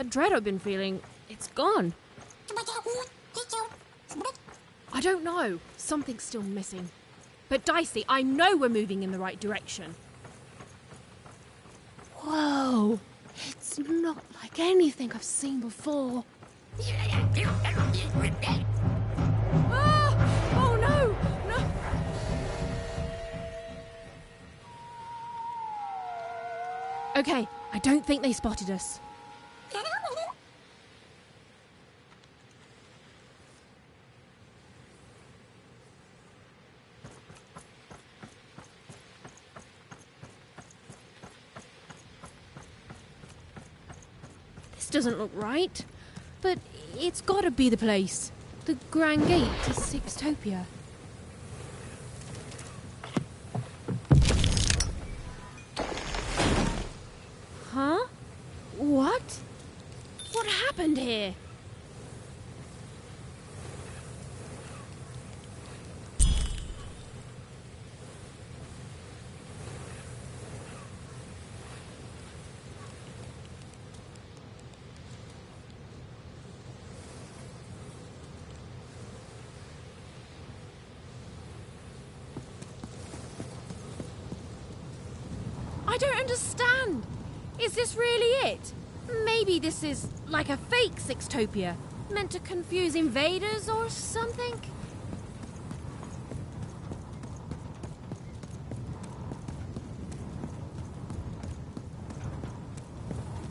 The dread I've been feeling, it's gone. I don't know. Something's still missing. But Dicey, I know we're moving in the right direction. Whoa! It's not like anything I've seen before. Ah! Oh no! No! Okay, I don't think they spotted us. This doesn't look right, but it's got to be the place. The Grand Gate to Sixtopia. Huh? What? What happened here? I don't understand. Is this really it? Maybe this is like a fake Sixtopia, meant to confuse invaders or something?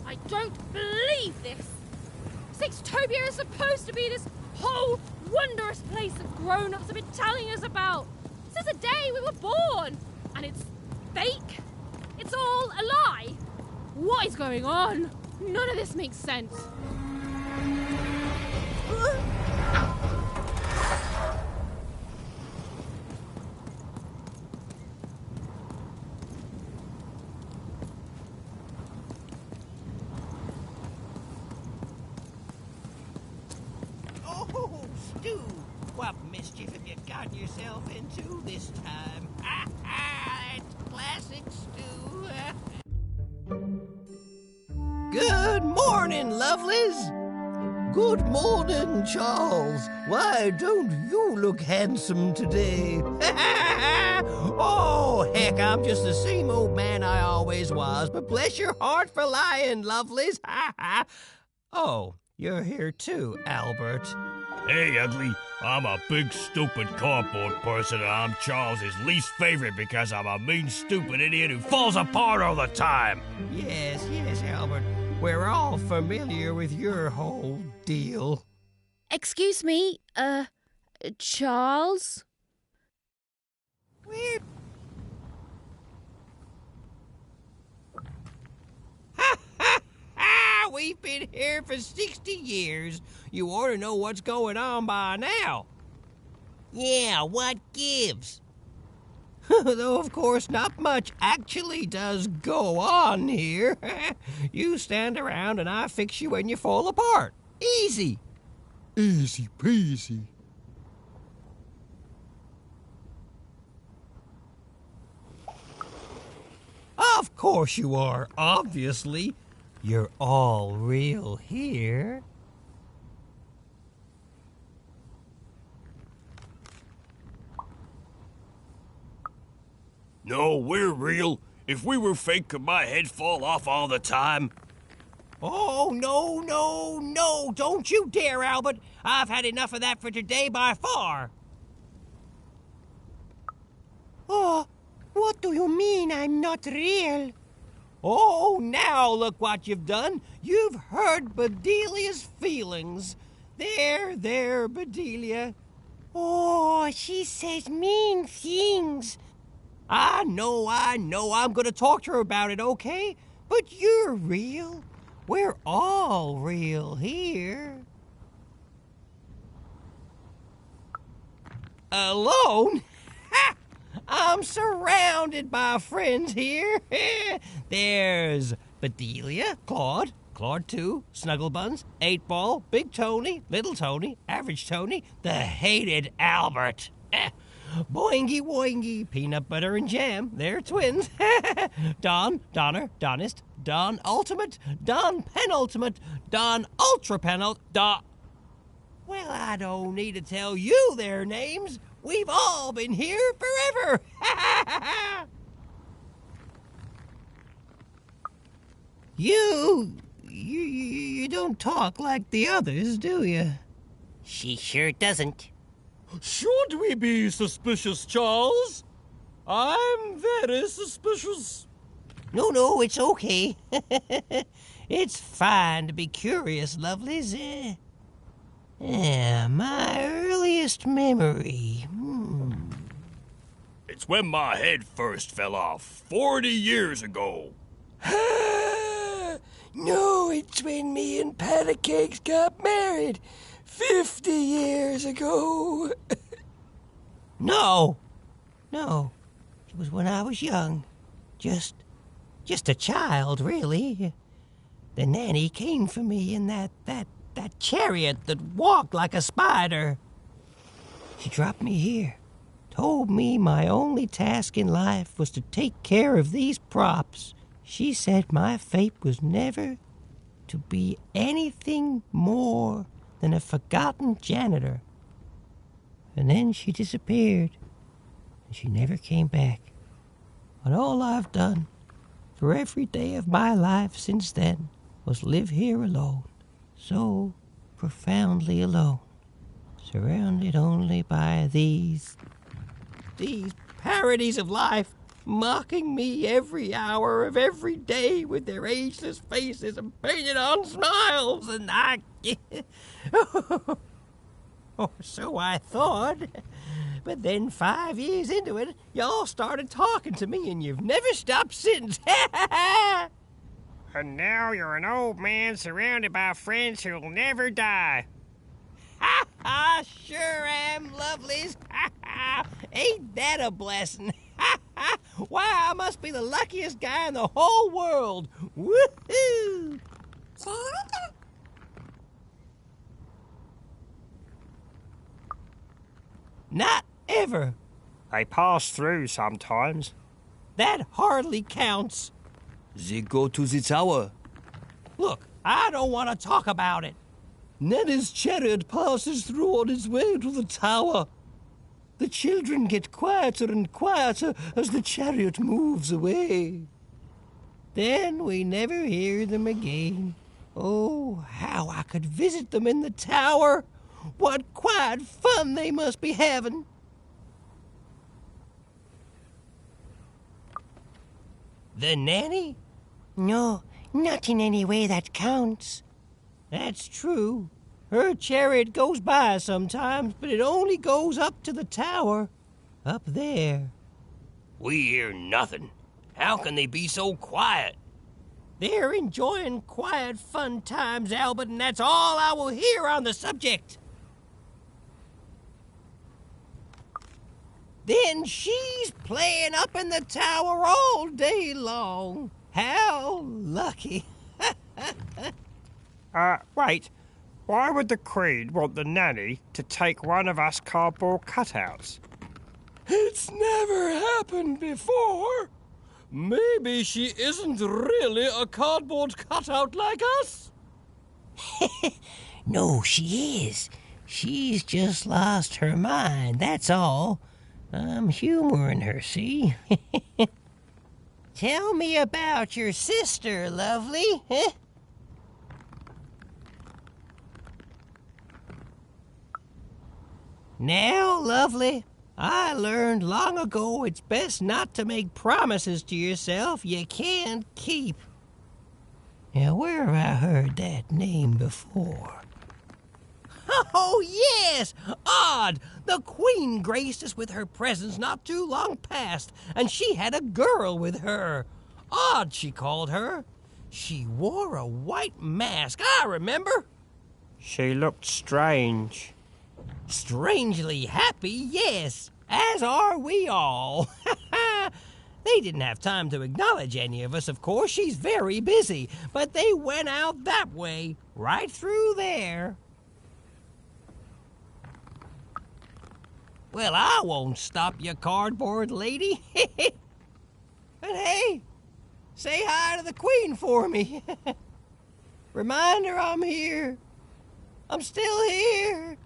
I don't believe this! Sixtopia is supposed to be this whole wondrous place that grown-ups have been telling us about since the day we were born! And it's fake? It's all a lie? What is going on? None of this makes sense. Oh, Stu! What mischief have you gotten yourself into this time? It's classic Stu. Good morning, lovelies. Good morning, Charles. Why don't you look handsome today? Oh, heck, I'm just the same old man I always was, but bless your heart for lying, lovelies. Oh, you're here too, Albert. Hey, Ugly. I'm a big, stupid cardboard person, and I'm Charles's least favorite because I'm a mean, stupid idiot who falls apart all the time. Yes, Albert. We're all familiar with your whole deal. Excuse me, Charles? We're... We've been here for 60 years. You ought to know what's going on by now. Yeah, what gives? Though, of course, not much actually does go on here. You stand around and I fix you when you fall apart. Easy. Easy peasy. Of course you are, obviously. You're all real here. No, we're real. If we were fake, could my head fall off all the time? Oh, no. Don't you dare, Albert. I've had enough of that for today by far. Oh, what do you mean I'm not real? Oh, now look what you've done. You've hurt Bedelia's feelings. There, Bedelia. Oh, she says mean things. I know. I'm gonna talk to her about it, okay? But you're real. We're all real here. Alone? Ha! I'm surrounded by friends here. There's Bedelia, Claude 2, Snugglebuns, 8-Ball, Big Tony, Little Tony, Average Tony, the hated Albert. Boingy Woingy, Peanut Butter and Jam, they're twins. Donner, Donist, Don Ultimate, Don Penultimate, Don Ultra Don... Well, I don't need to tell you their names. We've all been here forever. You don't talk like the others, do you? She sure doesn't. Should we be suspicious, Charles? I'm very suspicious. No, it's okay. It's fine to be curious, lovelies. My earliest memory. It's when my head first fell off 40 years ago. No, it's when me and Patty Cakes got married 50 years ago. No. It was when I was young. Just a child, really. The nanny came for me in that chariot that walked like a spider. She dropped me here, told me my only task in life was to take care of these props. She said my fate was never to be anything more than a forgotten janitor. And then she disappeared, and she never came back. But all I've done for every day of my life since then was live here alone, so profoundly alone, surrounded only by these parodies of life, mocking me every hour of every day with their ageless faces and painted on smiles, and or so I thought. But then 5 years into it, y'all started talking to me, and you've never stopped since. And now you're an old man surrounded by friends who'll never die. I sure am, lovelies. Ain't that a blessing? Why, I must be the luckiest guy in the whole world. Woohoo! Not ever. They pass through sometimes. That hardly counts. They go to the tower. Look, I don't want to talk about it. Nanny's chariot passes through on its way to the tower. The children get quieter and quieter as the chariot moves away. Then we never hear them again. Oh, how I could visit them in the tower. What quiet fun they must be having. The nanny? No, not in any way that counts. That's true. Her chariot goes by sometimes, but it only goes up to the tower. Up there. We hear nothing. How can they be so quiet? They're enjoying quiet, fun times, Albert, and that's all I will hear on the subject. Then she's playing up in the tower all day long. How lucky. Wait. Why would the Queen want the nanny to take one of us cardboard cutouts? It's never happened before. Maybe she isn't really a cardboard cutout like us. No, she is. She's just lost her mind, that's all. I'm humoring her, see? Tell me about your sister, lovely. Now, lovely, I learned long ago it's best not to make promises to yourself you can't keep. Now, where have I heard that name before? Oh, yes! Odd! The Queen graced us with her presence not too long past, and she had a girl with her. Odd, she called her. She wore a white mask, I remember. She looked strange. Strangely happy, yes, as are we all. They didn't have time to acknowledge any of us, of course. She's very busy, but they went out that way, right through there. Well, I won't stop you, cardboard lady. But hey, Say hi to the Queen for me. Remind her I'm here. I'm still here.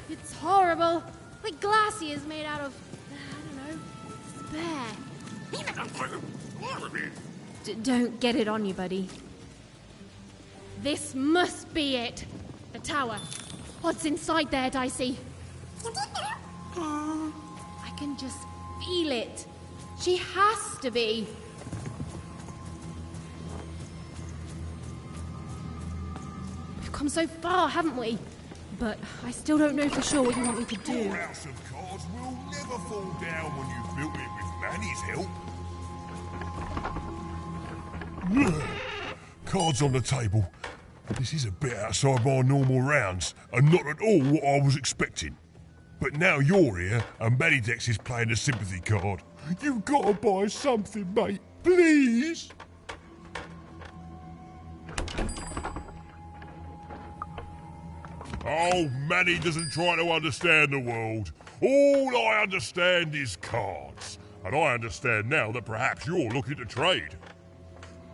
It's horrible. Like glaciers made out of, I don't know, despair. Don't get it on you, buddy. This must be it. The tower. What's inside there, Dicey? I can just feel it. She has to be. We've come so far, haven't we? But I still don't know for sure what you want me to do. Your house of cards will never fall down when you've built it with Manny's help. Cards on the table. This is a bit outside my normal rounds, and not at all what I was expecting. But now you're here, and Manidex is playing a sympathy card. You've got to buy something, mate. Please? Oh, Manny doesn't try to understand the world. All I understand is cards. And I understand now that perhaps you're looking to trade.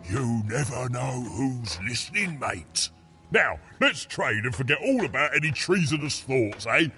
You never know who's listening, mate. Now, let's trade and forget all about any treasonous thoughts, eh?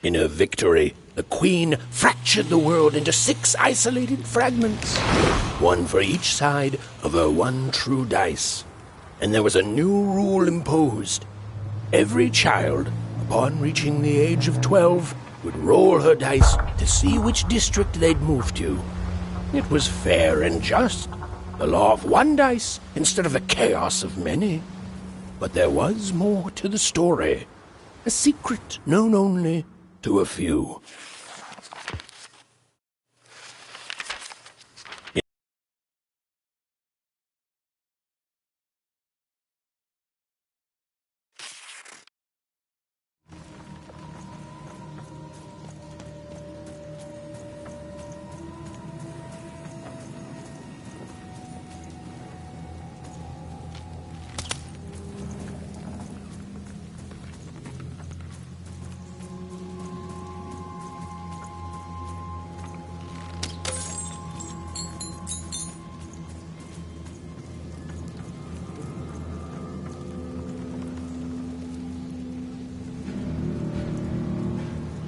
In her victory, the Queen fractured the world into 6 isolated fragments, one for each side of her one true dice. And there was a new rule imposed. Every child, upon reaching the age of 12, would roll her dice to see which district they'd move to. It was fair and just, the law of one dice instead of the chaos of many. But there was more to the story, a secret known only to a few.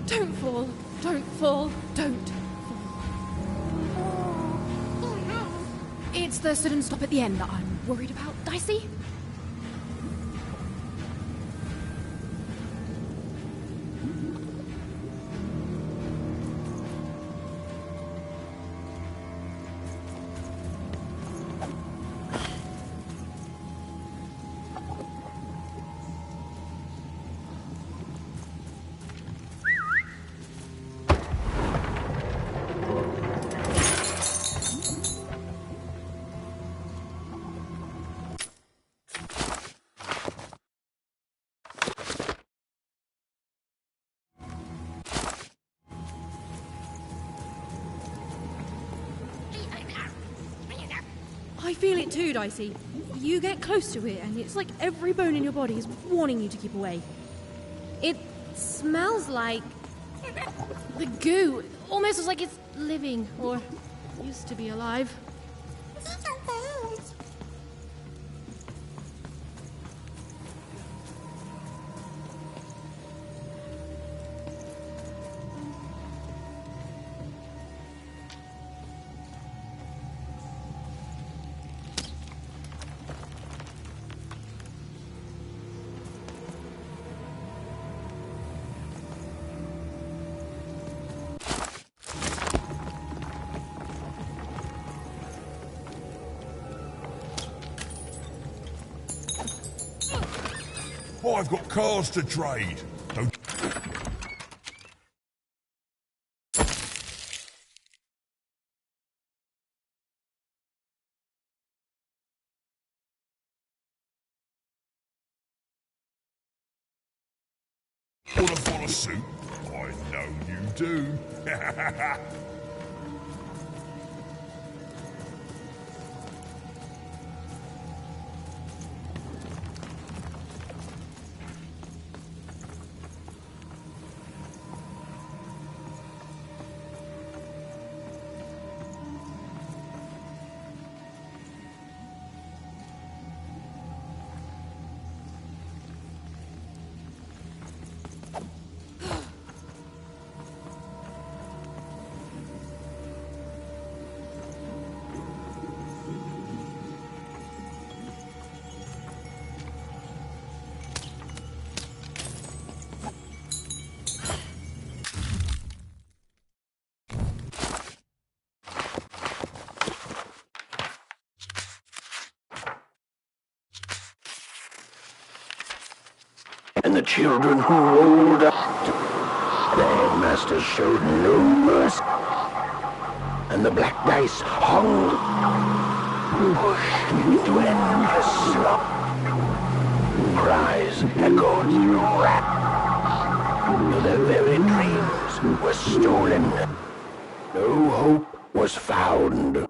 Don't fall, don't fall, don't fall. Oh no. It's the sudden stop at the end that I'm worried about, Dicey. I feel it too, Dicey. You get close to it, and it's like every bone in your body is warning you to keep away. It smells like the goo. Almost as like it's living, or used to be alive. I've got cars to trade. Don't... Want to follow suit? I know you do. And the children who rolled up, the headmaster showed no mercy, and the black dice hung, pushed into endless slump. Cries echoed through rap, their very dreams were stolen. No hope was found.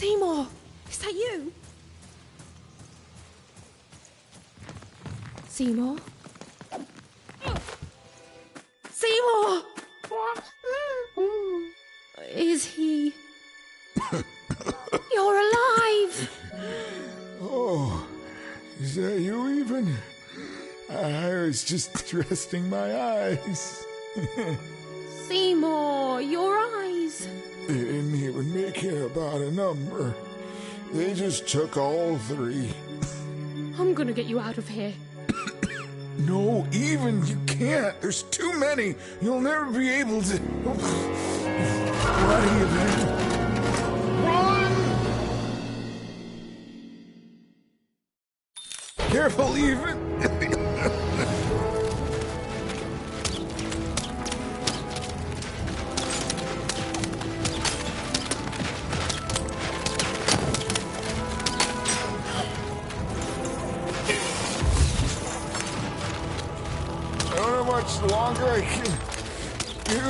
Seymour, is that you? Seymour? Seymour! Is he... You're alive! Oh, is that you even? I was just resting my eyes. Seymour, your eyes. They didn't even make it about a number. They just took all 3. I'm gonna get you out of here. No, even you can't. There's too many. You'll never be able to. What are you doing? Run! Careful, even. I don't know how much longer I can do.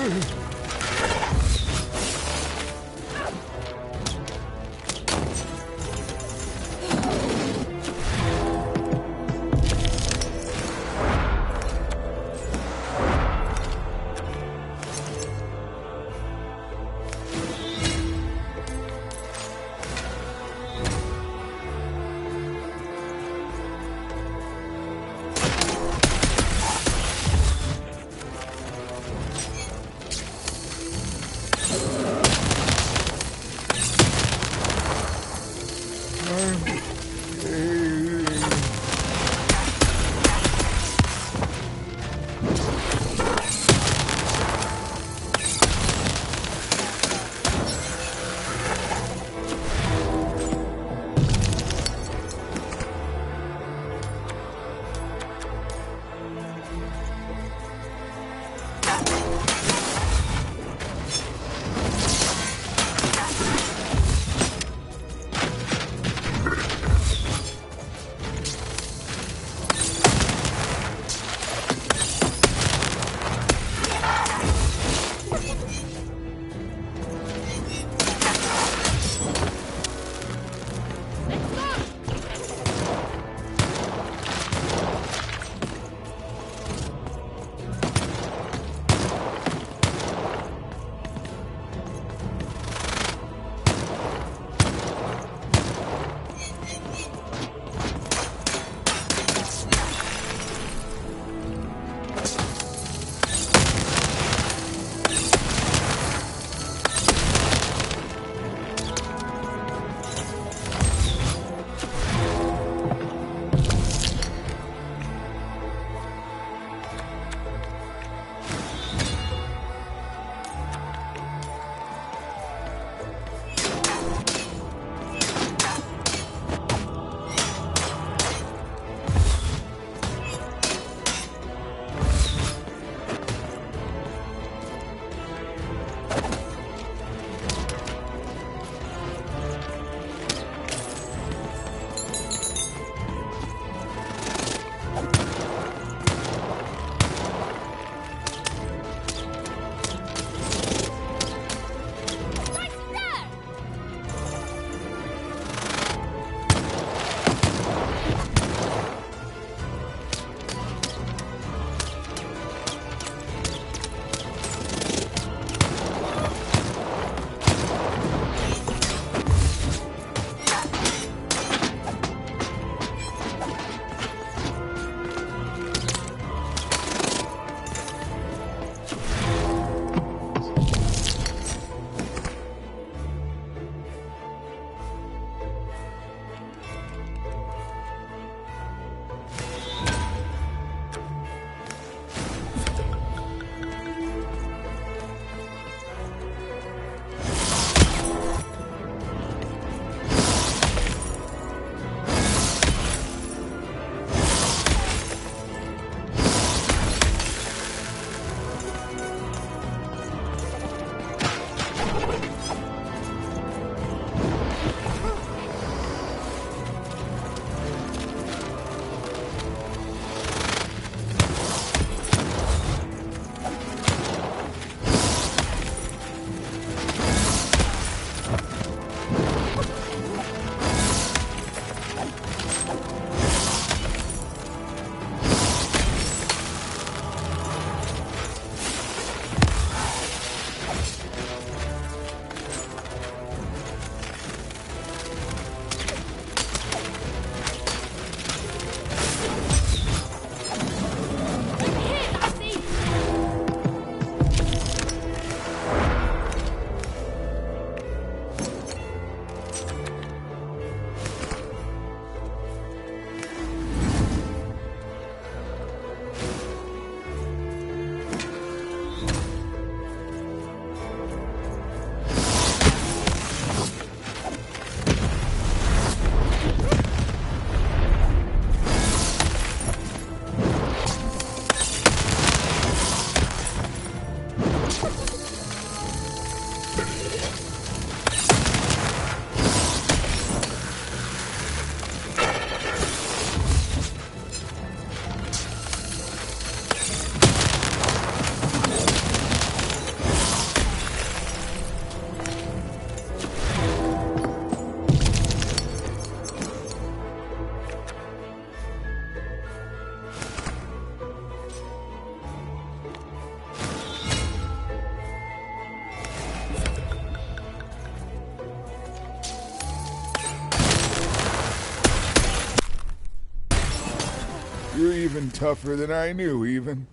You're even tougher than I knew, even.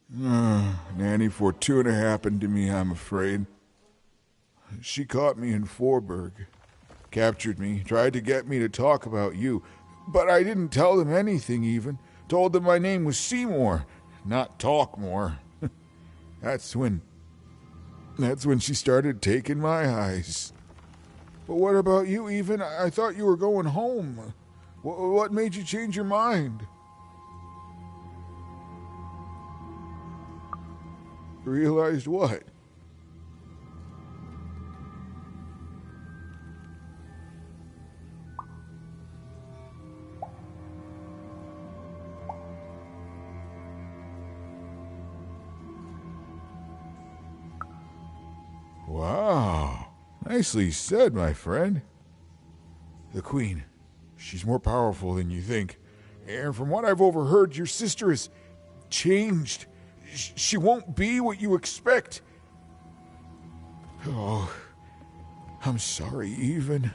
Nanny Fortuna happened to me, I'm afraid. She caught me in Forburg, captured me, tried to get me to talk about you, but I didn't tell them anything even. Told them my name was Seymour, not Talkmore. That's when she started taking my eyes. But what about you, even? I thought you were going home. What made you change your mind? Realized what? Wow. Nicely said, my friend. The Queen. She's more powerful than you think. And from what I've overheard, your sister has changed. She won't be what you expect. Oh, I'm sorry, even.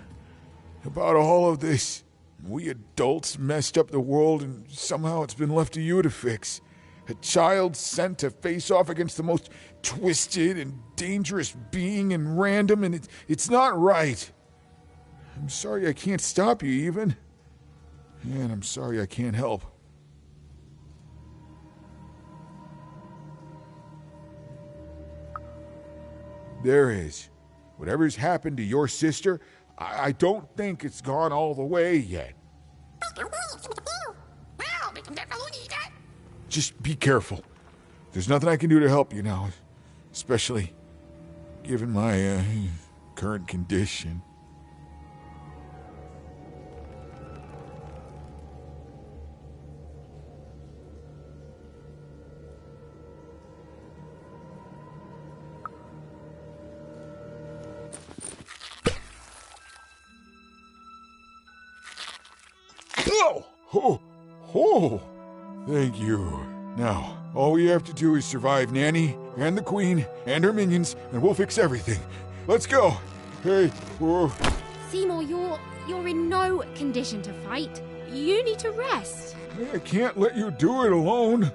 About all of this. We adults messed up the world, and somehow it's been left to you to fix. A child sent to face off against the most twisted and dangerous being in random, and it's not right. I'm sorry I can't stop you, even. And I'm sorry I can't help. There is. Whatever's happened to your sister, I don't think it's gone all the way yet. Just be careful. There's nothing I can do to help you now, especially given my current condition. Oh, thank you. Now, all we have to do is survive Nanny and the Queen and her minions, and we'll fix everything. Let's go. Hey, whoa. Seymour, you're in no condition to fight. You need to rest. I can't let you do it alone.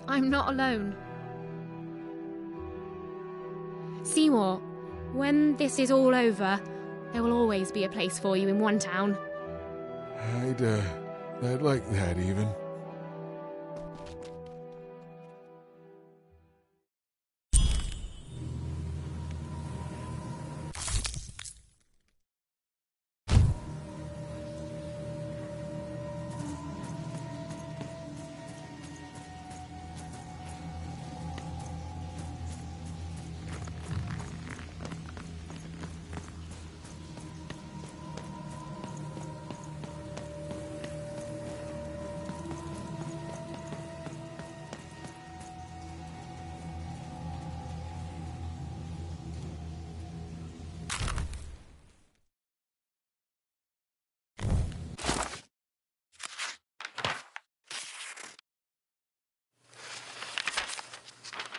I'm not alone. Seymour, when this is all over, there will always be a place for you in one town. I'd like that, even.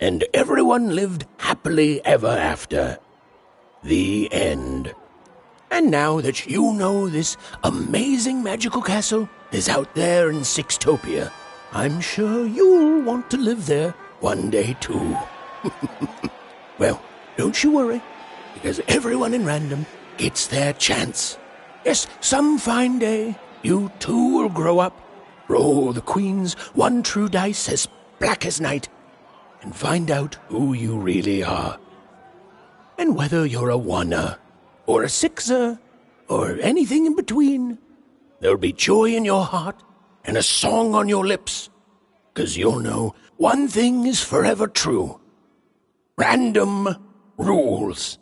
And everyone lived happily ever after. The end. And now that you know this amazing magical castle is out there in Sixtopia, I'm sure you'll want to live there one day too. Well, don't you worry, because everyone in Random gets their chance. Yes, some fine day, you too will grow up, roll the Queen's one true dice as black as night, and find out who you really are. And whether you're a oneer, or a sixer, or anything in between, there'll be joy in your heart and a song on your lips. 'cause you'll know one thing is forever true. Random rules.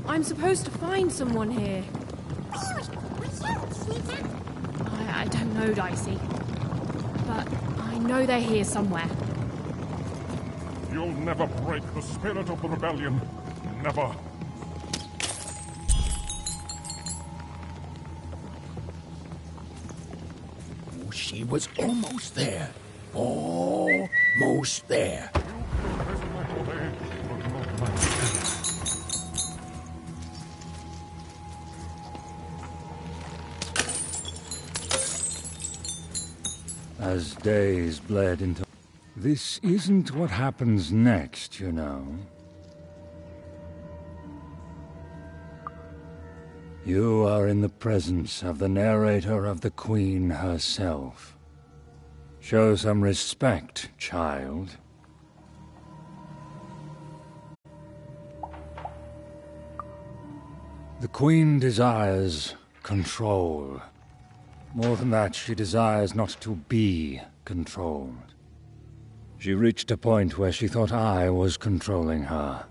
I'm supposed to find someone here. I don't know, Dicey. But I know they're here somewhere. You'll never break the spirit of the rebellion. Never. Oh, she was almost there. Almost there. As days bled into... This isn't what happens next, you know. You are in the presence of the narrator of the Queen herself. Show some respect, child. The Queen desires control. More than that, she desires not to be controlled. She reached a point where she thought I was controlling her.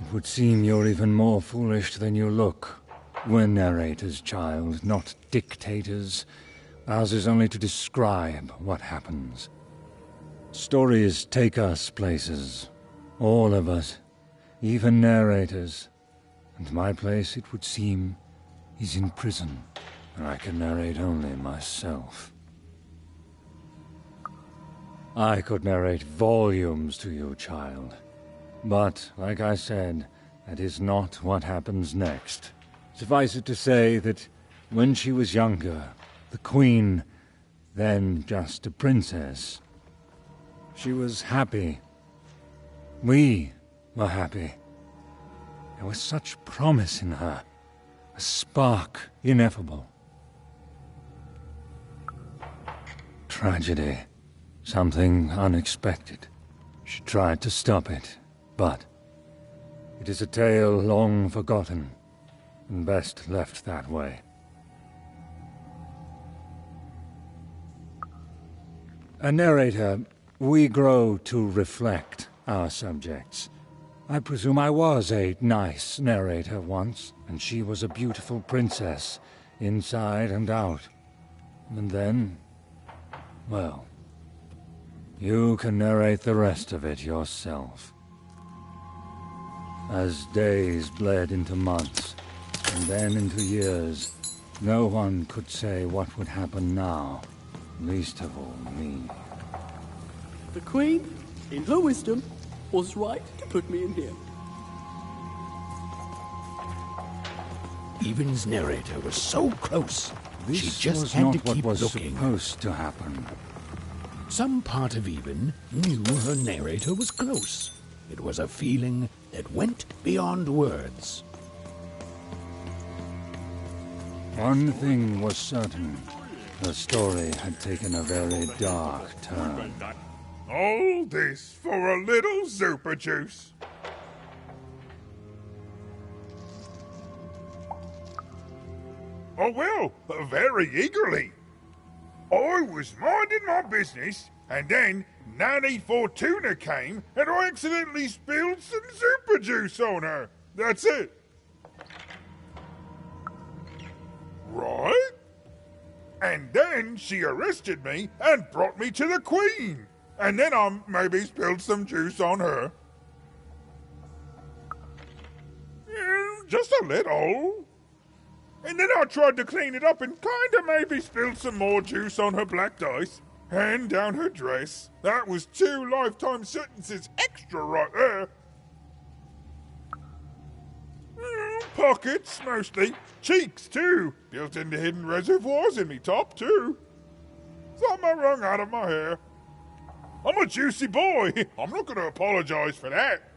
It would seem you're even more foolish than you look. We're narrators, child, not dictators. Ours is only to describe what happens. Stories take us places. All of us. Even narrators. And my place, it would seem, is in prison, where I can narrate only myself. I could narrate volumes to you, child. But, like I said, that is not what happens next. Suffice it to say that when she was younger, the Queen, then just a princess, she was happy. We were happy. There was such promise in her, a spark ineffable. Tragedy, something unexpected. She tried to stop it, but it is a tale long forgotten, and best left that way. A narrator, we grow to reflect our subjects. I presume I was a nice narrator once, and she was a beautiful princess, inside and out. And then, well, you can narrate the rest of it yourself. As days bled into months, and then into years, no one could say what would happen now, least of all me. The Queen, in her wisdom, was right to put me in here. Even's narrator was so close, This she just was had not to what keep was looking. supposed to happen. Some part of Even knew her narrator was close. It was a feeling that went beyond words. One thing was certain. Her story had taken a very dark turn. All this for a little super juice. Oh, well, very eagerly. I was minding my business, and then Nanny Fortuna came, and I accidentally spilled some super juice on her. That's it. Right? And then she arrested me and brought me to the Queen. And then I maybe spilled some juice on her. Just a little. And then I tried to clean it up and kinda maybe spilled some more juice on her black dice. And down her dress. That was 2 lifetime sentences extra right there. Pockets, mostly. Cheeks, too. Built into hidden reservoirs in me top, too. Something wrung out of my hair. I'm a juicy boy. I'm not going to apologize for that.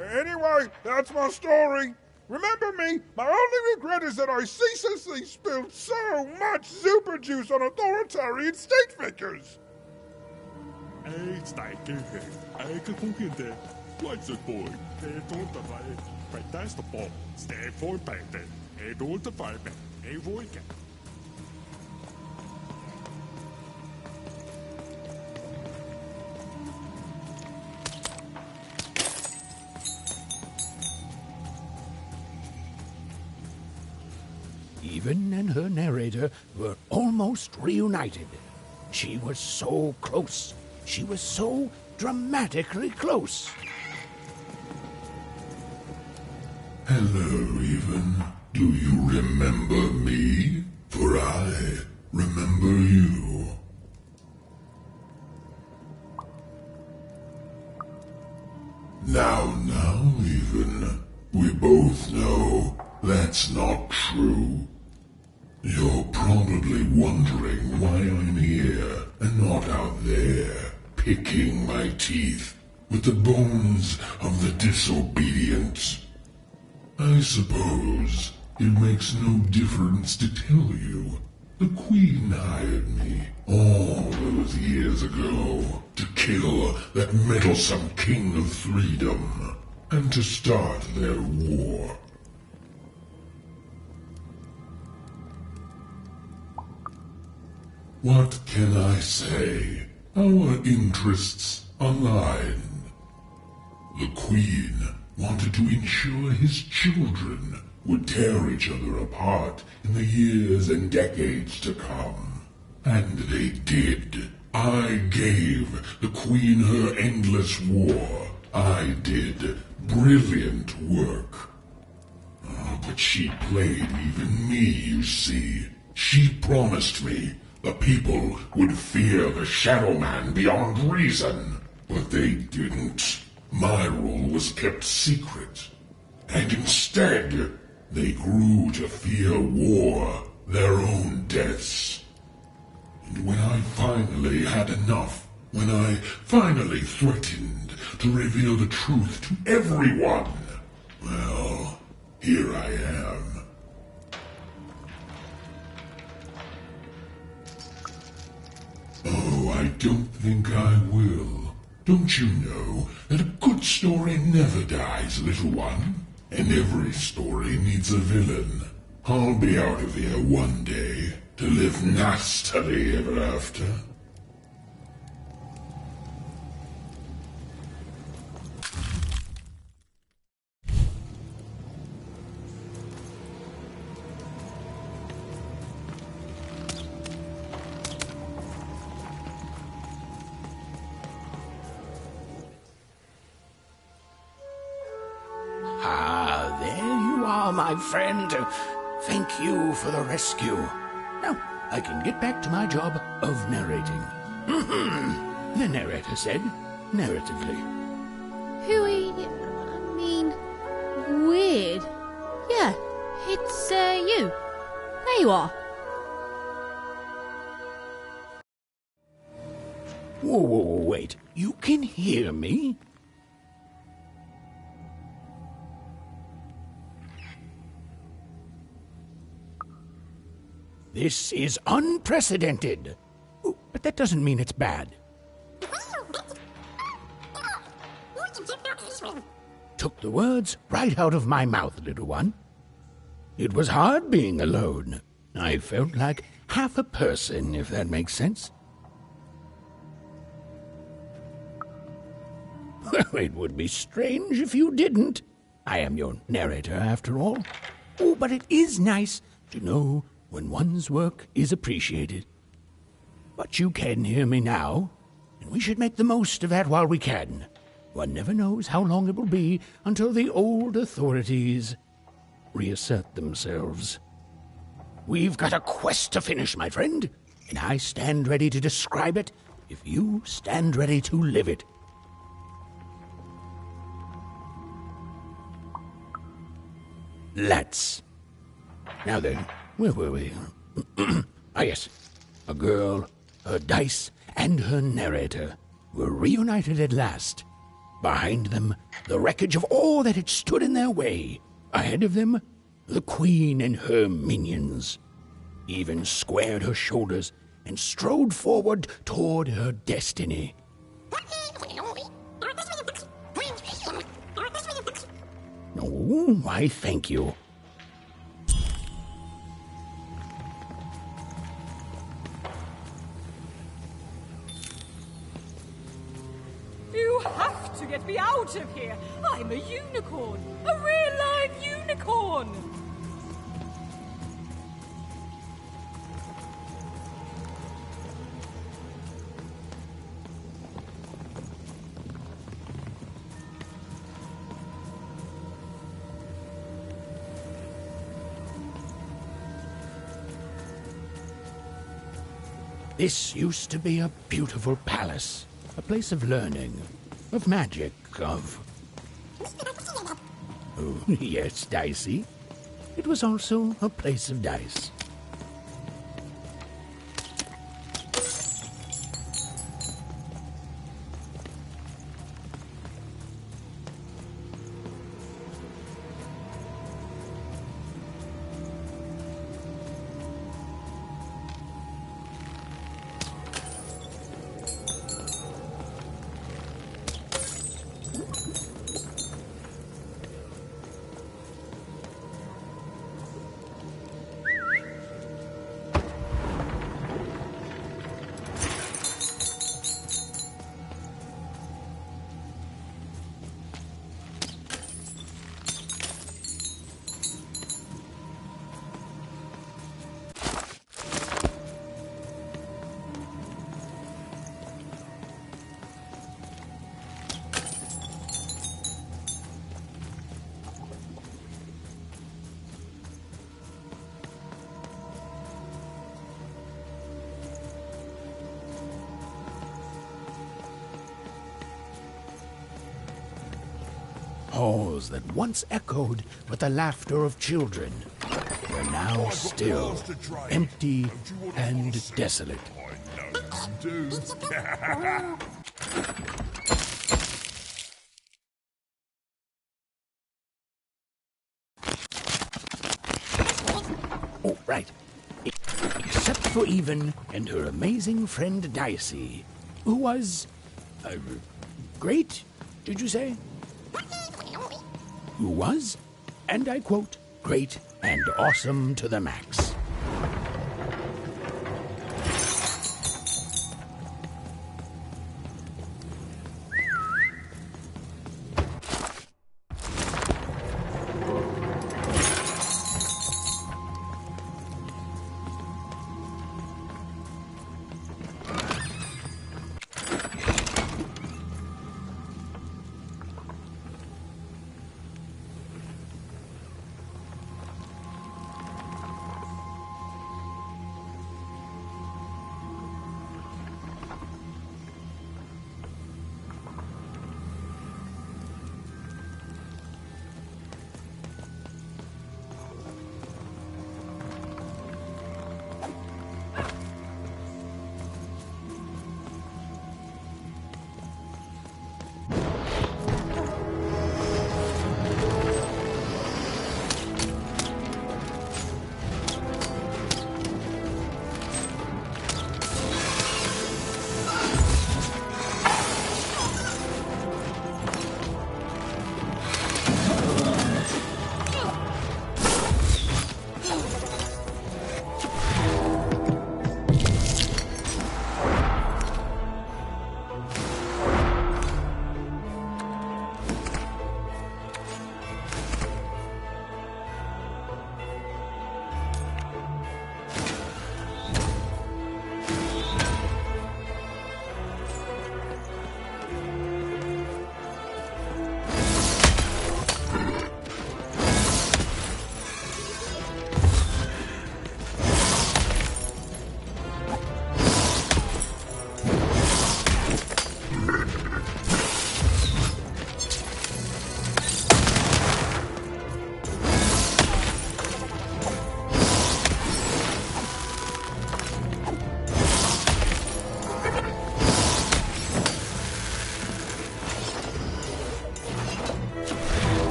Anyway, that's my story. Remember me, my only regret is that I ceaselessly spilled so much super juice on authoritarian state figures. Even and her narrator were almost reunited. She was so close. She was so dramatically close. Hello, Even. Do you remember me? For I remember you. Now, Even. We both know that's not true. You're probably wondering why I'm here and not out there, picking my teeth with the bones of the disobedient. I suppose it makes no difference to tell you. The Queen hired me all those years ago to kill that meddlesome King of Freedom and to start their war. What can I say? Our interests align. The Queen wanted to ensure his children would tear each other apart in the years and decades to come. And they did. I gave the Queen her endless war. I did brilliant work. Oh, but she played even me, you see. She promised me the people would fear the Shadow Man beyond reason, but they didn't. My rule was kept secret, and instead, they grew to fear war, their own deaths. And when I finally had enough, when I finally threatened to reveal the truth to everyone, well, here I am. Oh, I don't think I will. Don't you know that a good story never dies, little one? And every story needs a villain. I'll be out of here one day to live nastily ever after. My friend, thank you for the rescue. Now, I can get back to my job of narrating. The narrator said, narratively. Weird. Yeah, it's, you. There you are. Whoa, wait. You can hear me? This is unprecedented. Oh, but that doesn't mean it's bad. Took the words right out of my mouth, little one. It was hard being alone. I felt like half a person, if that makes sense. Well, it would be strange if you didn't. I am your narrator, after all. Oh, but it is nice to know when one's work is appreciated. But you can hear me now, and we should make the most of that while we can. One never knows how long it will be until the old authorities reassert themselves. We've got a quest to finish, my friend, and I stand ready to describe it if you stand ready to live it. Let's. Now then, where were we? Yes. A girl, her dice, and her narrator were reunited at last. Behind them, the wreckage of all that had stood in their way. Ahead of them, the Queen and her minions. Even squared her shoulders and strode forward toward her destiny. Oh, why, thank you. You have to get me out of here. I'm a unicorn. A real live unicorn. This used to be a beautiful palace, a place of learning, of magic, of... Oh, yes, Dicey. It was also a place of dice. Halls that once echoed with the laughter of children were now still, empty and desolate. Oh, right. Except for Even and her amazing friend Dicey, who was... great, did you say? Who was, and I quote, great and awesome to the max.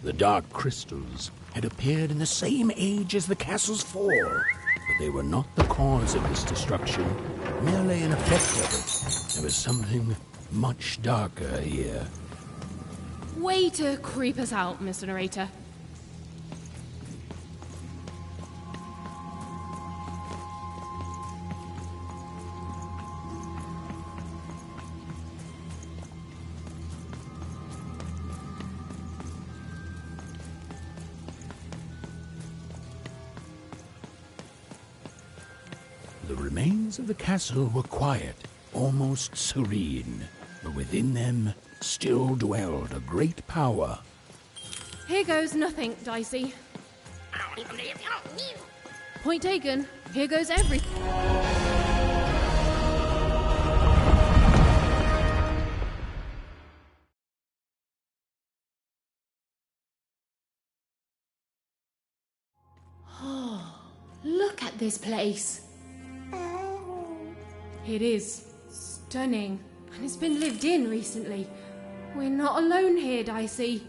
The dark crystals had appeared in the same age as the castle's fall, but they were not the cause of this destruction, merely an effect of it. There was something much darker here. Way to creep us out, Mr. Narrator. The remains of the castle were quiet, almost serene, but within them still dwelled a great power. Here goes nothing, Dicey. Point taken. Here goes everything. Oh, look at this place. It is stunning, and it's been lived in recently. We're not alone here, Dicey.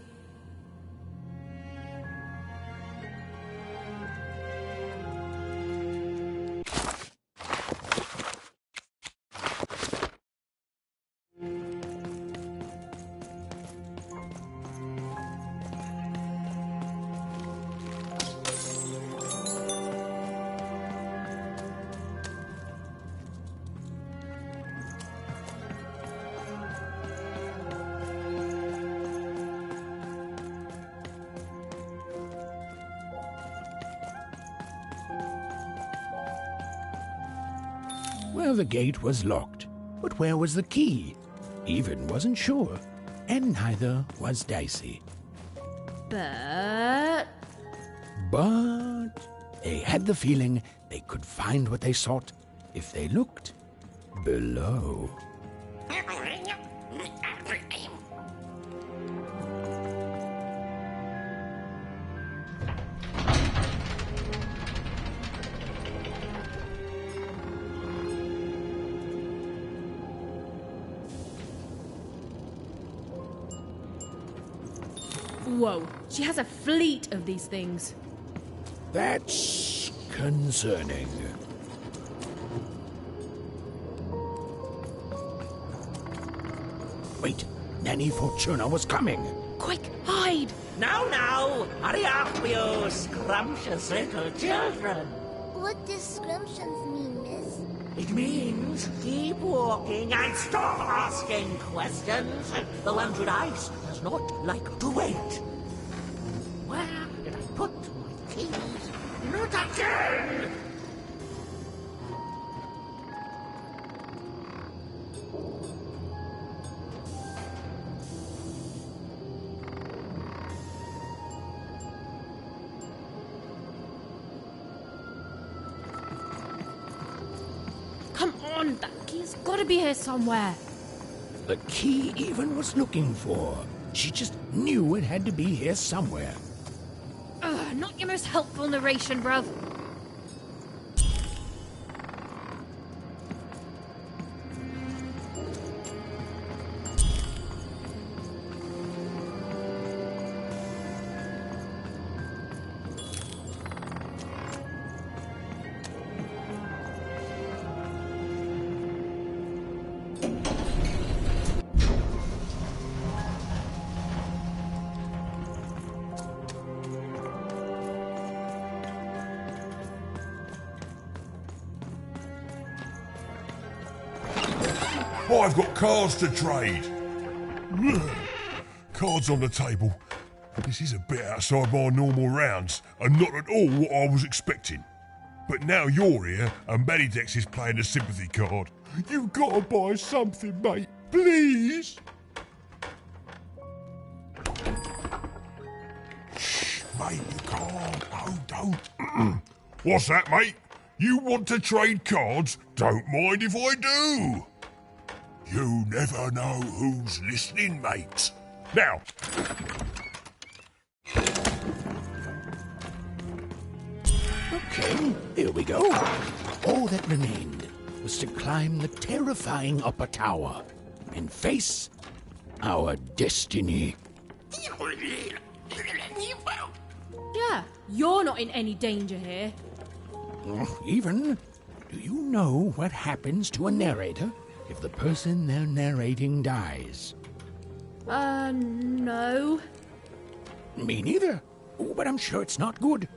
Well, the gate was locked, but where was the key? Even wasn't sure, and neither was Dicey. But they had the feeling they could find what they sought if they looked below. Whoa, she has a fleet of these things. That's concerning. Wait, Nanny Fortuna was coming. Quick, hide! Now, hurry up, you scrumptious little children. What does scrumptions mean, miss? It means keep walking and stop asking questions. The Wandering Ice does not like to wait. Where did I put my keys? Not again! Come on, that key's gotta be here somewhere. The key Even was looking for. She just knew it had to be here somewhere. Ugh, not your most helpful narration, bruv. I've got cards to trade. Cards on the table. This is a bit outside my normal rounds, and not at all what I was expecting. But now you're here, and Medidex is playing a sympathy card. You've got to buy something, mate. Please. Shh, mate, you can't. Oh, don't. What's that, mate? You want to trade cards? Don't mind if I do. You never know who's listening, mate. Now. Okay, here we go. All that remained was to climb the terrifying upper tower and face our destiny. Yeah, you're not in any danger here. Even, do you know what happens to a narrator if the person they're narrating dies? No. Me neither. Oh, but I'm sure it's not good.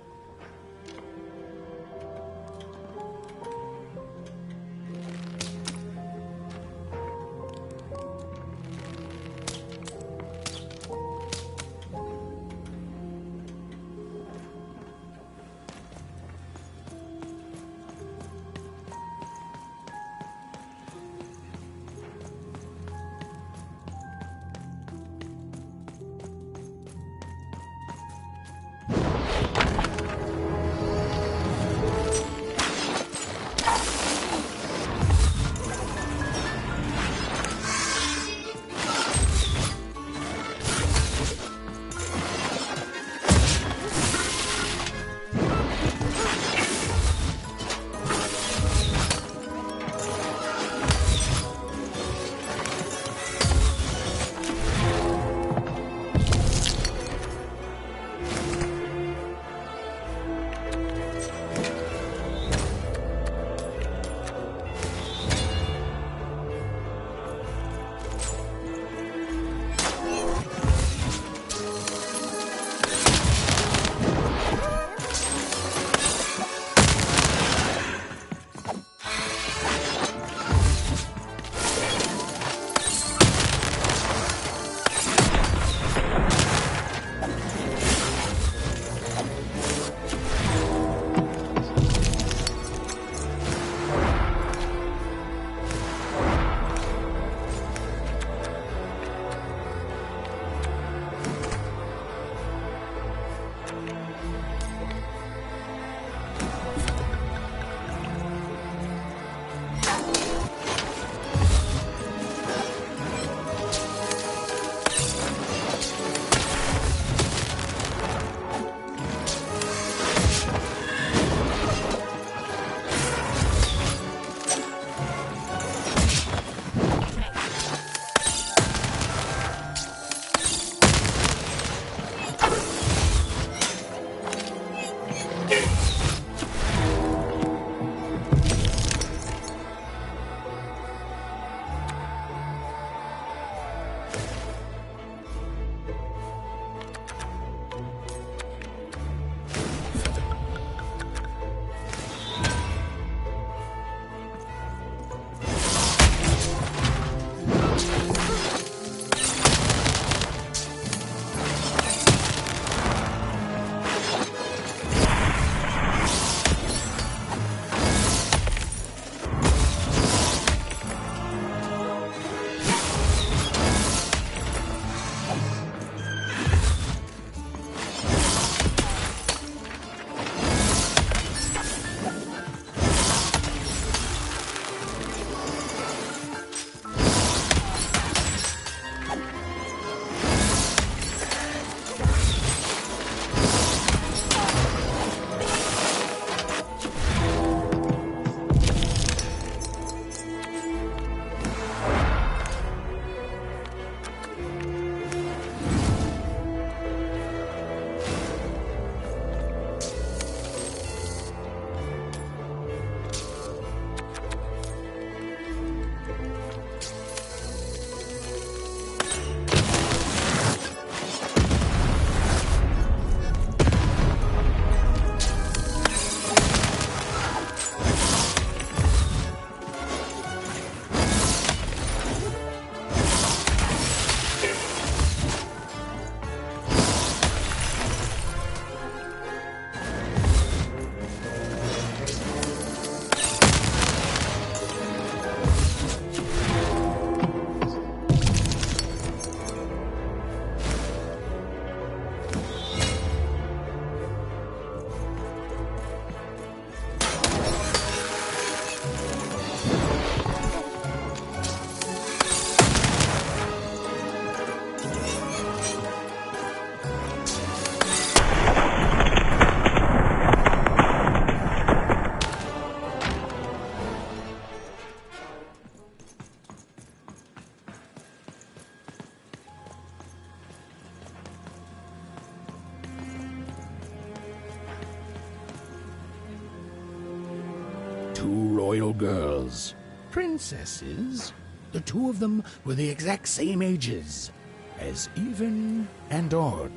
royal girls. Princesses. The two of them were the exact same ages, as even and odd.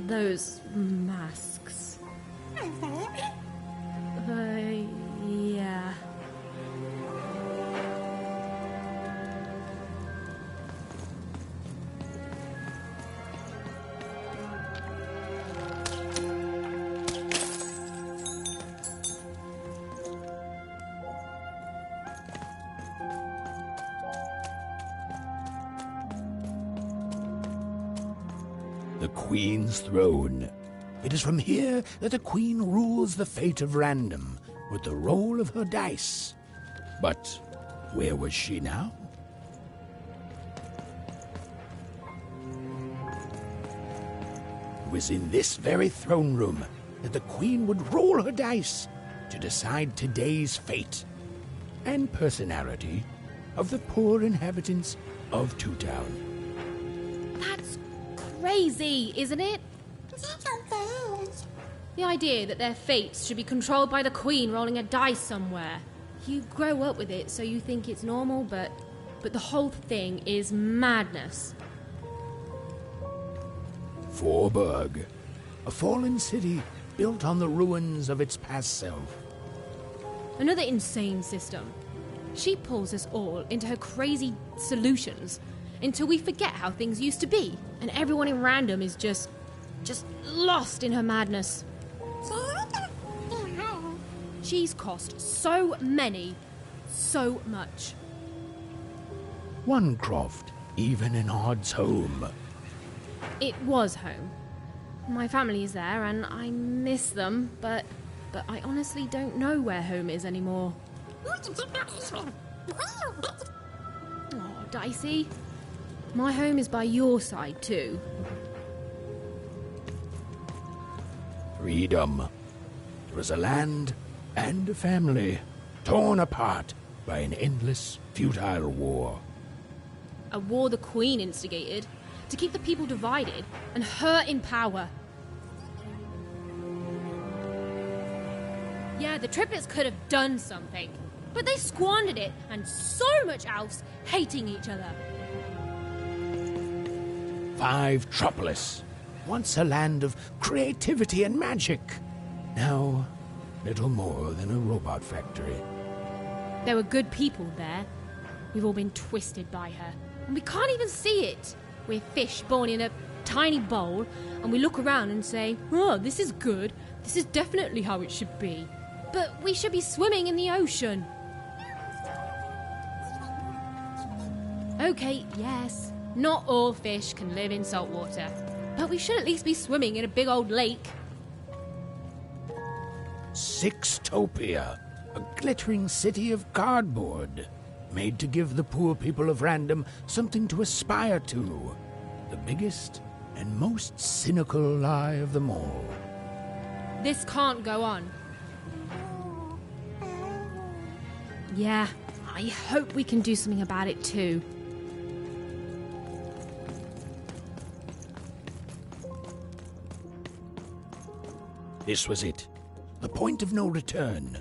Those masks. Yeah. The Queen's throne. It is from here that the Queen rules the fate of Random with the roll of her dice. But where was she now? It was in this very throne room that the Queen would roll her dice to decide today's fate and personality of the poor inhabitants of Two Town. That's crazy, isn't it? The idea that their fates should be controlled by the Queen rolling a dice somewhere. You grow up with it, so you think it's normal, but the whole thing is madness. Forburg, a fallen city built on the ruins of its past self. Another insane system. She pulls us all into her crazy solutions until we forget how things used to be, and everyone in Random is just lost in her madness. She's cost so much. One Croft, even in Odd's home. It was home. My family is there and I miss them, but I honestly don't know where home is anymore. Oh, Dicey. My home is by your side too. Freedom. It was a land and a family torn apart by an endless, futile war. A war the Queen instigated to keep the people divided and her in power. Yeah, the triplets could have done something, but they squandered it and so much else hating each other. Fivetropolis, once a land of creativity and magic. Now, little more than a robot factory. There were good people there. We've all been twisted by her, and we can't even see it. We're fish born in a tiny bowl, and we look around and say, oh, this is good. This is definitely how it should be. But we should be swimming in the ocean. Okay, yes, not all fish can live in salt water, but we should at least be swimming in a big old lake. Sixtopia, a glittering city of cardboard, made to give the poor people of Random something to aspire to. The biggest and most cynical lie of them all. This can't go on. Yeah, I hope we can do something about it too. This was it. The point of no return.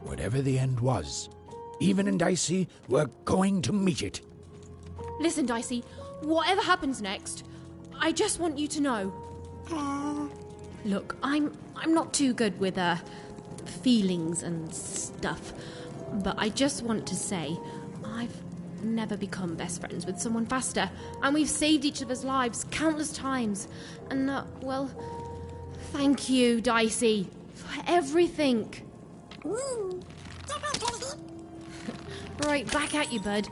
Whatever the end was, Even and Dicey were going to meet it. Listen, Dicey, whatever happens next, I just want you to know. Look, I'm not too good with feelings and stuff, but I just want to say I've never become best friends with someone faster, and we've saved each other's lives countless times. And well, thank you, Dicey, for everything. Right, back at you, bud.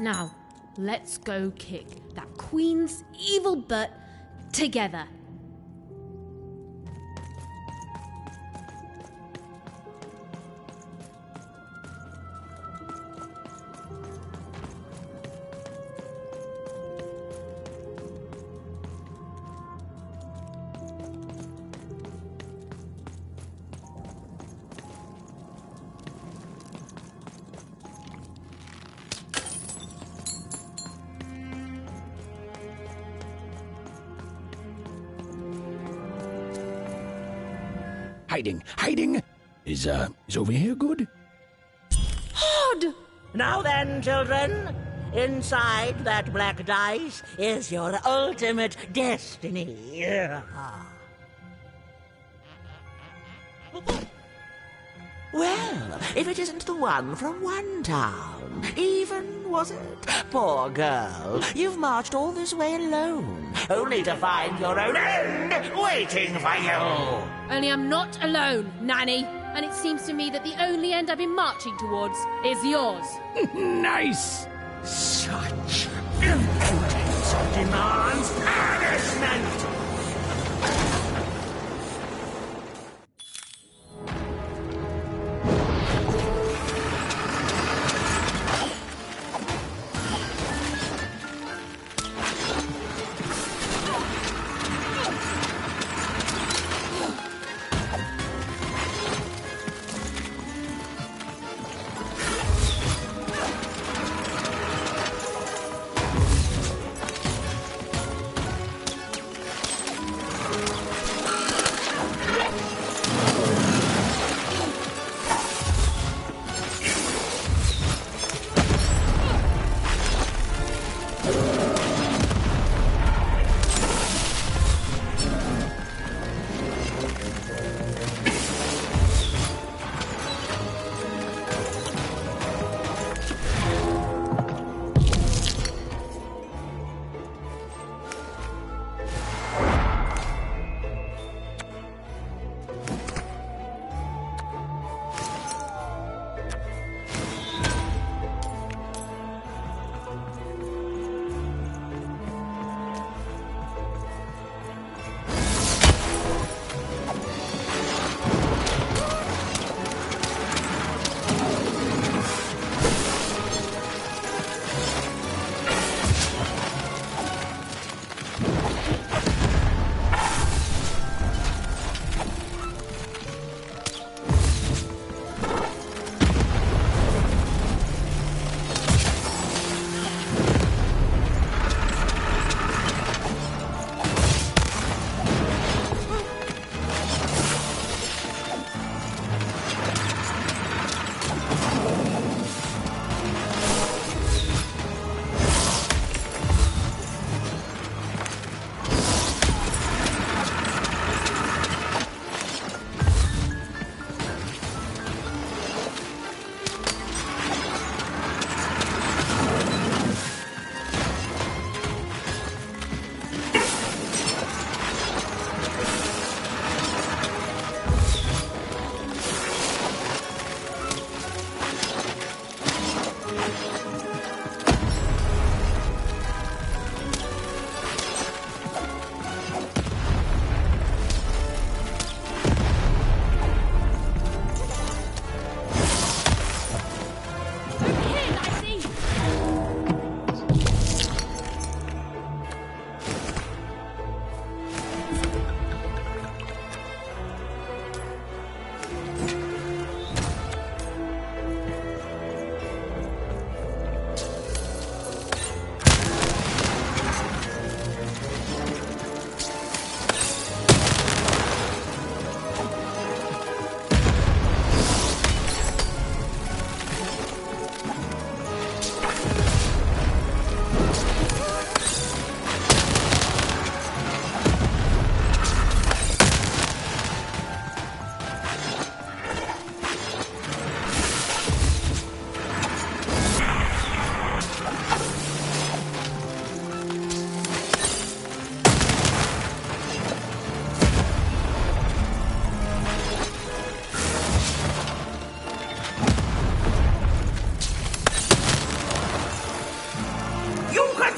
Now, let's go kick that Queen's evil butt together. Hiding! Is over here good? Odd! Now then, children, inside that black dice is your ultimate destiny. Well, if it isn't the one from one town, even, was it? Poor girl, you've marched all this way alone, only to find your own end waiting for you. Only I'm not alone, Nanny. And it seems to me that the only end I've been marching towards is yours. Nice! Such impudence demands punishment!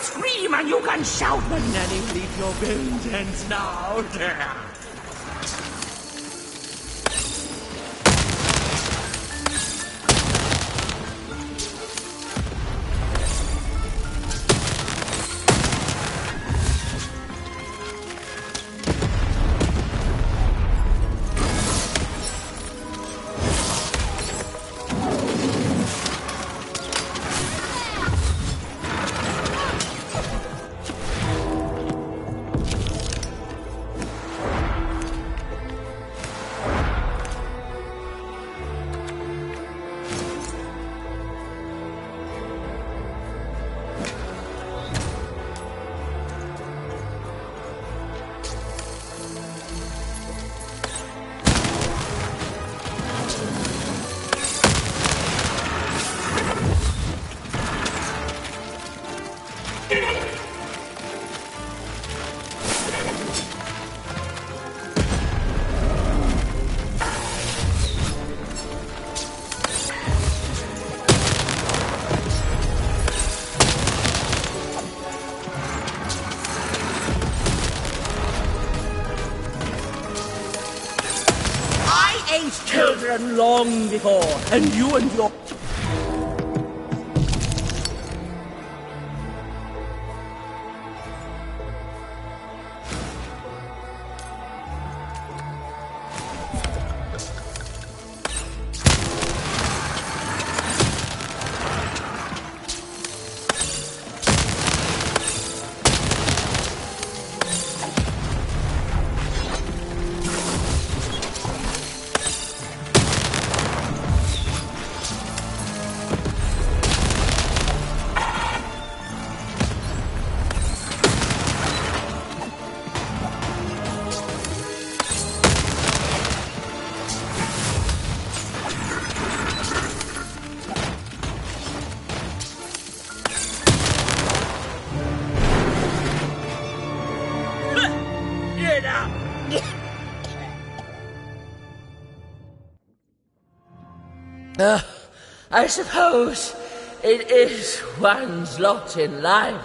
scream and you can shout, but Nanny will eat your bones and snout. and long before, and you and your... I suppose it is one's lot in life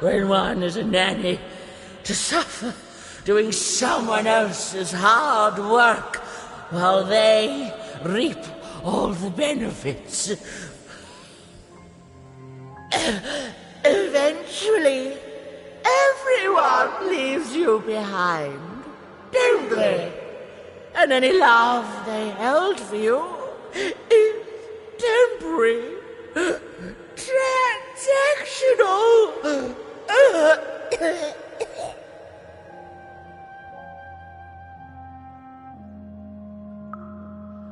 when one is a nanny to suffer doing someone else's hard work while they reap all the benefits. Eventually, everyone leaves you behind, don't they? And any love they held for you is temporary, transactional.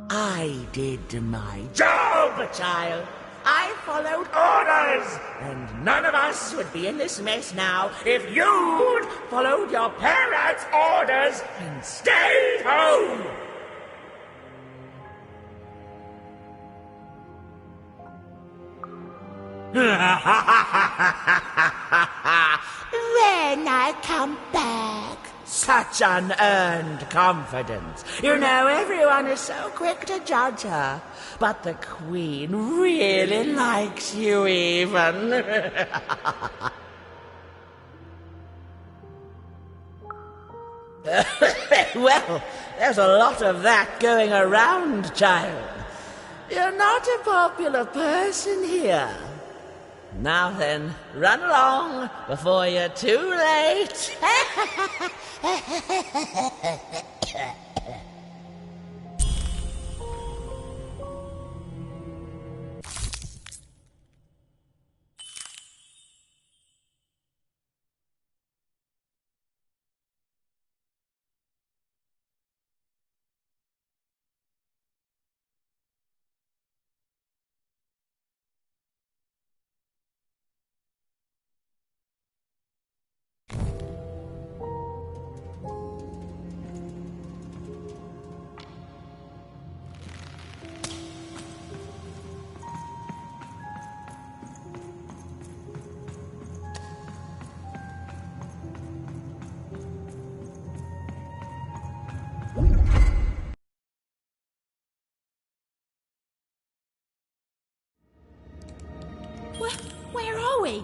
I did my job, child. I followed orders, and none of us would be in this mess now if you'd followed your parents' orders and stayed home. Then I come back. Such unearned confidence. You know, everyone is so quick to judge her. But the Queen really likes you even. Well, there's a lot of that going around, child. You're not a popular person here. Now then, run along before you're too late. Where are we?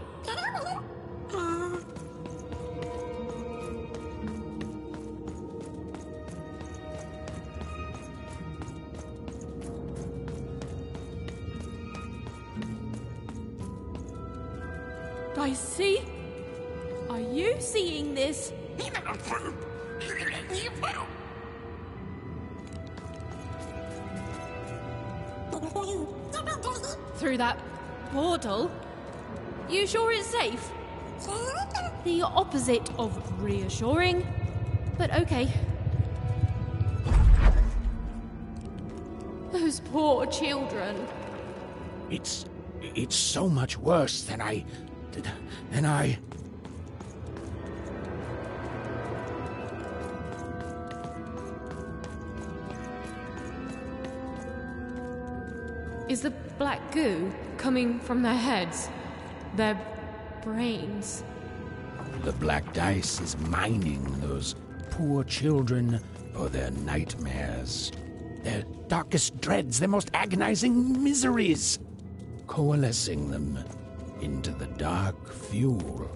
I see. Are you seeing this? Through that portal? You sure it's safe? The opposite of reassuring, but okay. Those poor children. It's so much worse than I... Is the black goo coming from their heads? Their brains? The black dice is mining those poor children for their nightmares, their darkest dreads, their most agonizing miseries, coalescing them into the dark fuel.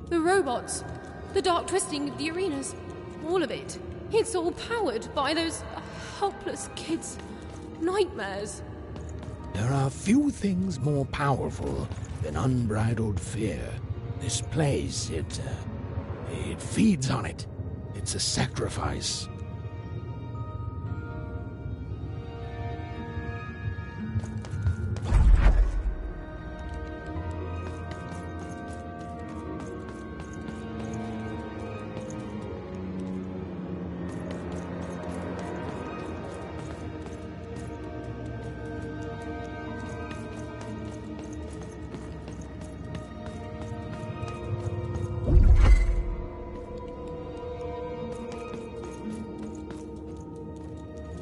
The robots, the dark twisting of the arenas, all of it. It's all powered by those helpless kids' nightmares. There are few things more powerful than unbridled fear. This place, it feeds on it. It's a sacrifice.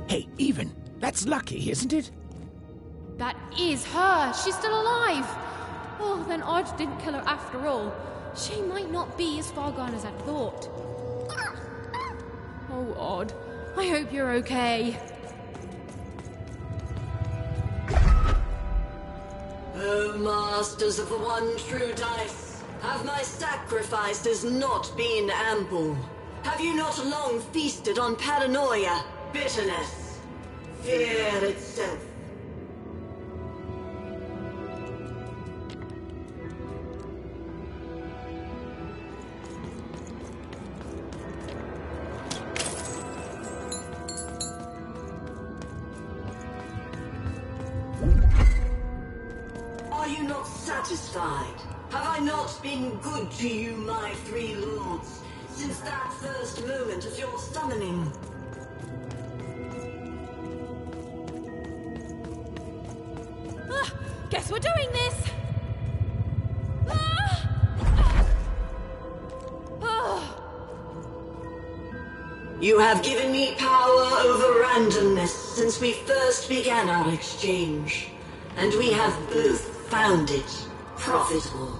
Hey, Even, that's lucky, isn't it? That is her. She's still alive. Oh, then Odd didn't kill her after all. She might not be as far gone as I thought. Oh, Odd. I hope you're okay. O masters of the one true dice, have my sacrifices not been ample? Have you not long feasted on paranoia, bitterness, fear itself? Are you not satisfied? Have I not been good to you, my three lords, since that first moment of your summoning? Guess we're doing this! You have given me power over randomness since we first began our exchange, and we have both found it profitable.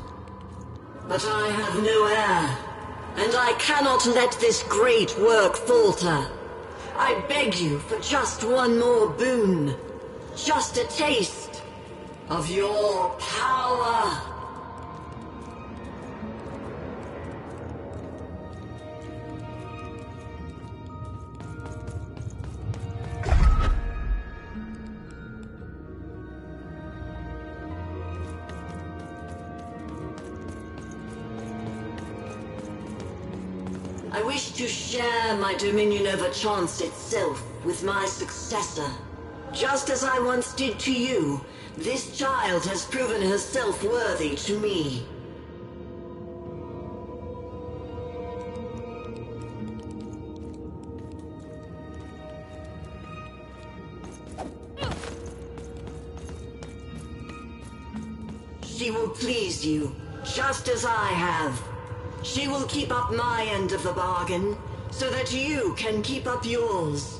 But I have no heir, and I cannot let this great work falter. I beg you for just one more boon, just a taste of your power. I wish to share my dominion over chance itself with my successor. Just as I once did to you, this child has proven herself worthy to me. She will please you, just as I have. She will keep up my end of the bargain, so that you can keep up yours.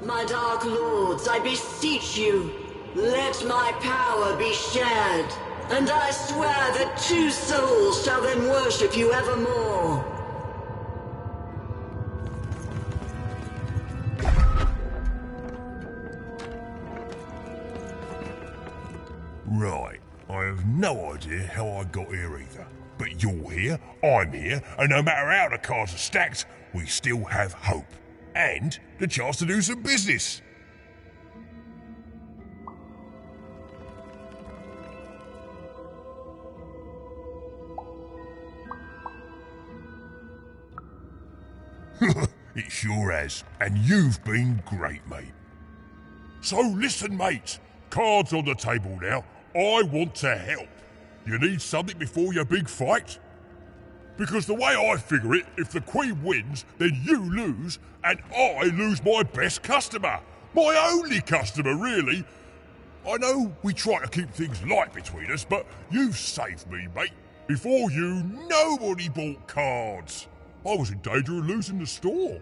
My dark lords, I beseech you, let my power be shared. And I swear that two souls shall then worship you evermore. Right, I have no idea how I got here either. But you're here, I'm here, and no matter how the cards are stacked, we still have hope. And the chance to do some business. It sure has, and you've been great, mate. So listen, mate. Cards on the table now. I want to help. You need something before your big fight? Because the way I figure it, if the Queen wins, then you lose, and I lose my best customer. My only customer, really. I know we try to keep things light between us, but you've saved me, mate. Before you, nobody bought cards. I was in danger of losing the store.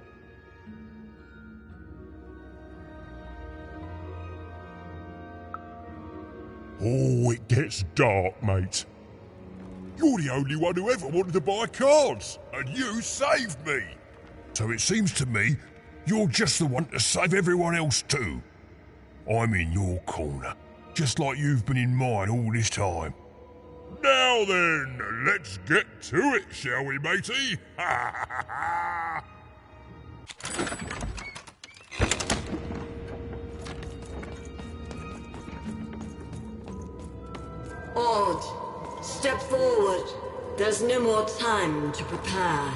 Oh, it gets dark, mate. You're the only one who ever wanted to buy cards, and you saved me. So it seems to me you're just the one to save everyone else too. I'm in your corner, just like you've been in mine all this time. Now then, let's get to it, shall we, matey? Ha ha ha! Odd, step forward. There's no more time to prepare.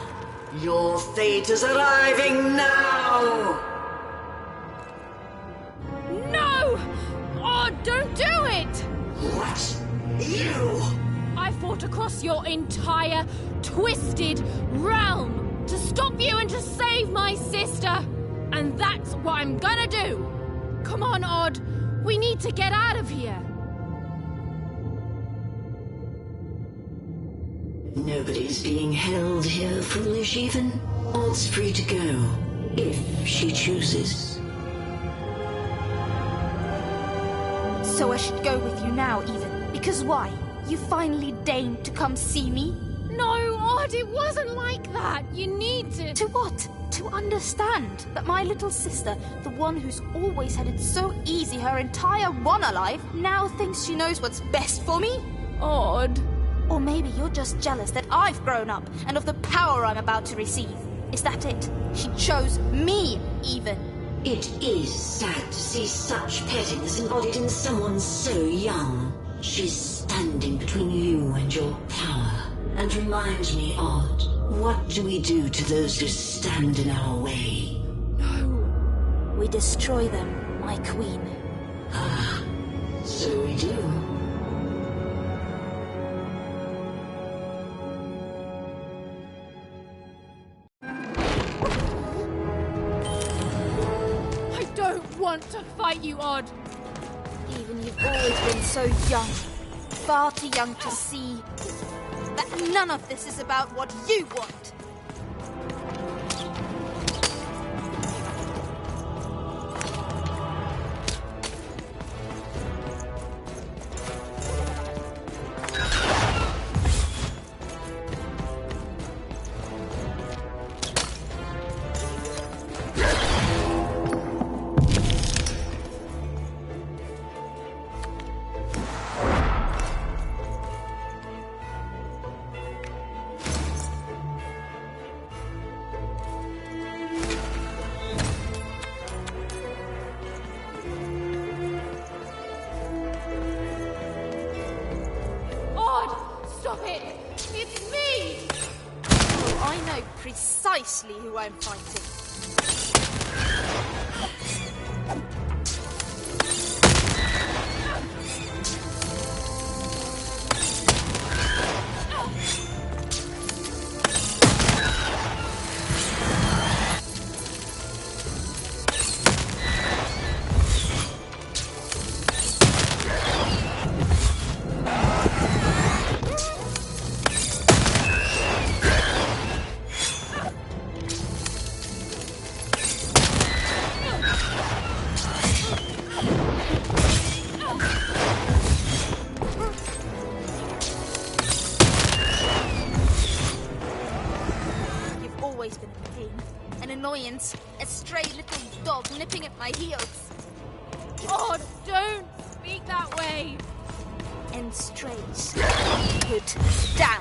Your fate is arriving now! No! Oh, don't do it! What? You? I fought across your entire twisted realm to stop you and to save my sister. And that's what I'm gonna do. Come on, Odd. We need to get out of here. Nobody's being held here foolish even. Odd's free to go, if she chooses. So I should go with you now, even. Because why? You finally deigned to come see me? No, Odd, it wasn't like that. You need to... To what? To understand that my little sister, the one who's always had it so easy her entire one alive, now thinks she knows what's best for me? Odd. Or maybe you're just jealous that I've grown up and of the power I'm about to receive. Is that it? She chose me, even. It is sad to see such pettiness embodied in someone so young. She's standing between you and your power. And reminds me, Odd, what do we do to those who stand in our way? No. We destroy them, my queen. Ah, so we do. To fight you, Odd. Even you've always been so young, far too young to see that none of this is about what you want. Precisely who I'm fighting. A stray little dog nipping at my heels. Oh, don't speak that way. And strays, put down.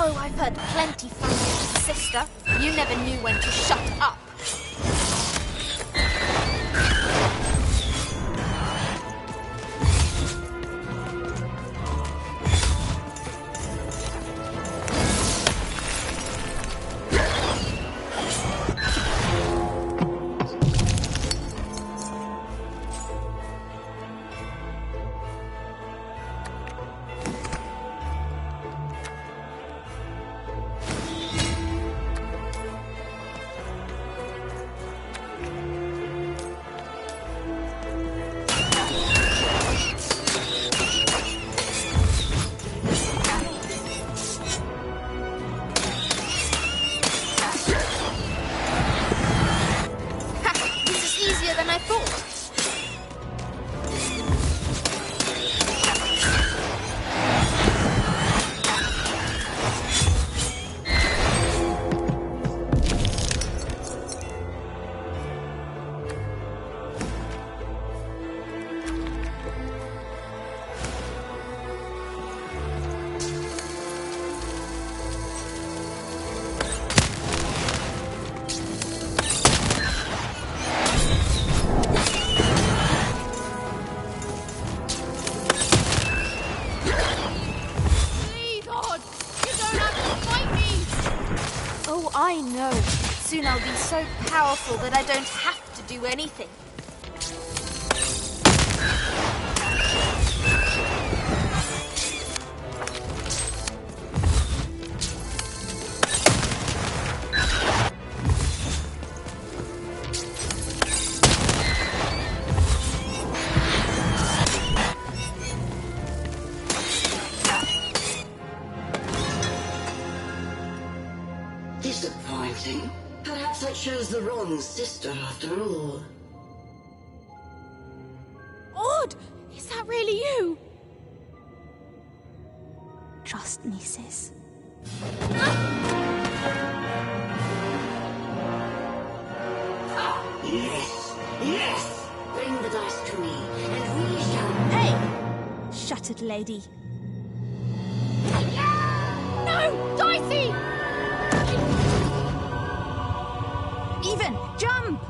Oh, I've heard plenty from you, sister. You never knew when to shut up. I know. Soon I'll be so powerful that I don't have to do anything. Disappointing. Perhaps I chose the wrong sister after all. Odd! Is that really you? Trust me, sis. Yes! Yes! Bring the dice to me, and we shall... Hey! Shuttered lady. No! Dicey! Even! Jump!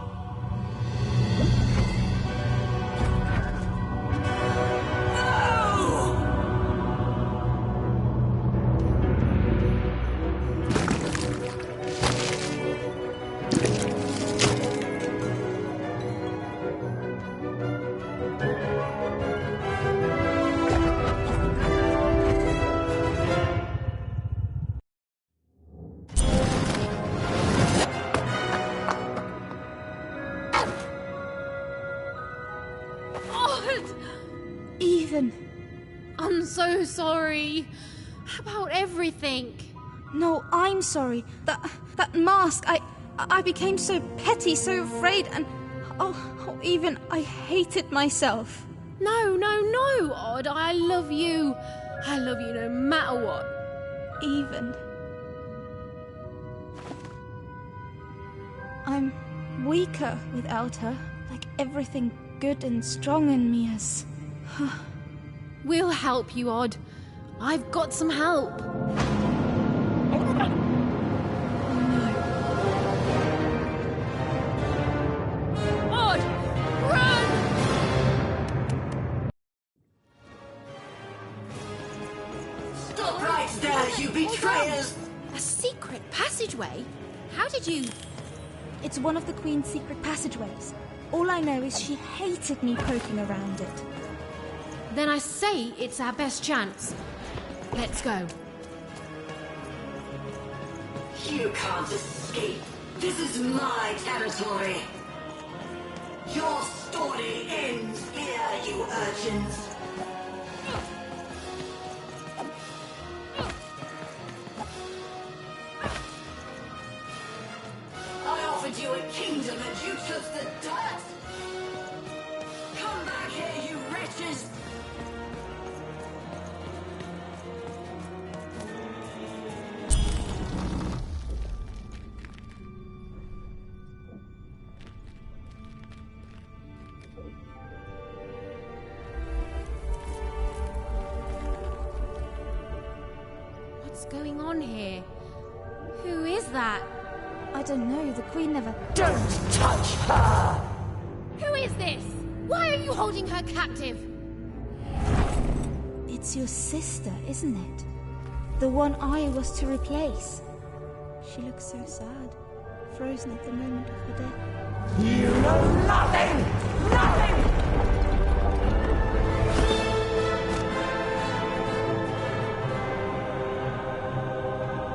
I'm so sorry about everything. No, I'm sorry. That mask, I became so petty, so afraid, and even I hated myself. No, Odd. I love you. I love you no matter what. Even. I'm weaker without her. Like everything good and strong in me has... We'll help you, Odd. I've got some help. Odd, run! Stop right there, you betrayers! A secret passageway? How did you... It's one of the Queen's secret passageways. All I know is she hated me poking around it. Then I say it's our best chance. Let's go. You can't escape. This is my territory. Your story ends here, you urchins. I offered you a kingdom and you chose the dirt. Come back here, you wretches. What's going on here? Who is that? I don't know. The Queen never... Don't touch her! Who is this? Why are you holding her captive? It's your sister, isn't it? The one I was to replace. She looks so sad, frozen at the moment of her death. You know nothing! Nothing!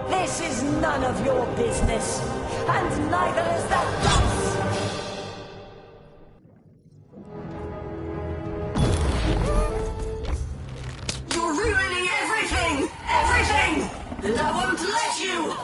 This is none of your business, and neither is that dice! You're ruining everything! Everything! And I won't let you!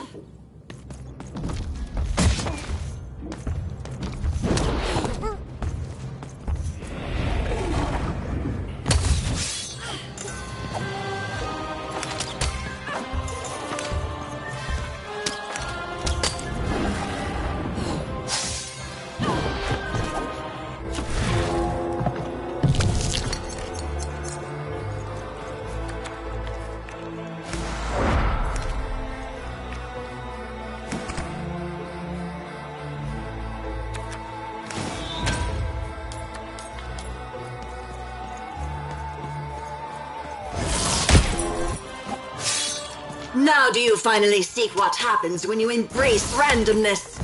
Now do you finally see what happens when you embrace randomness?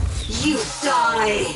You die!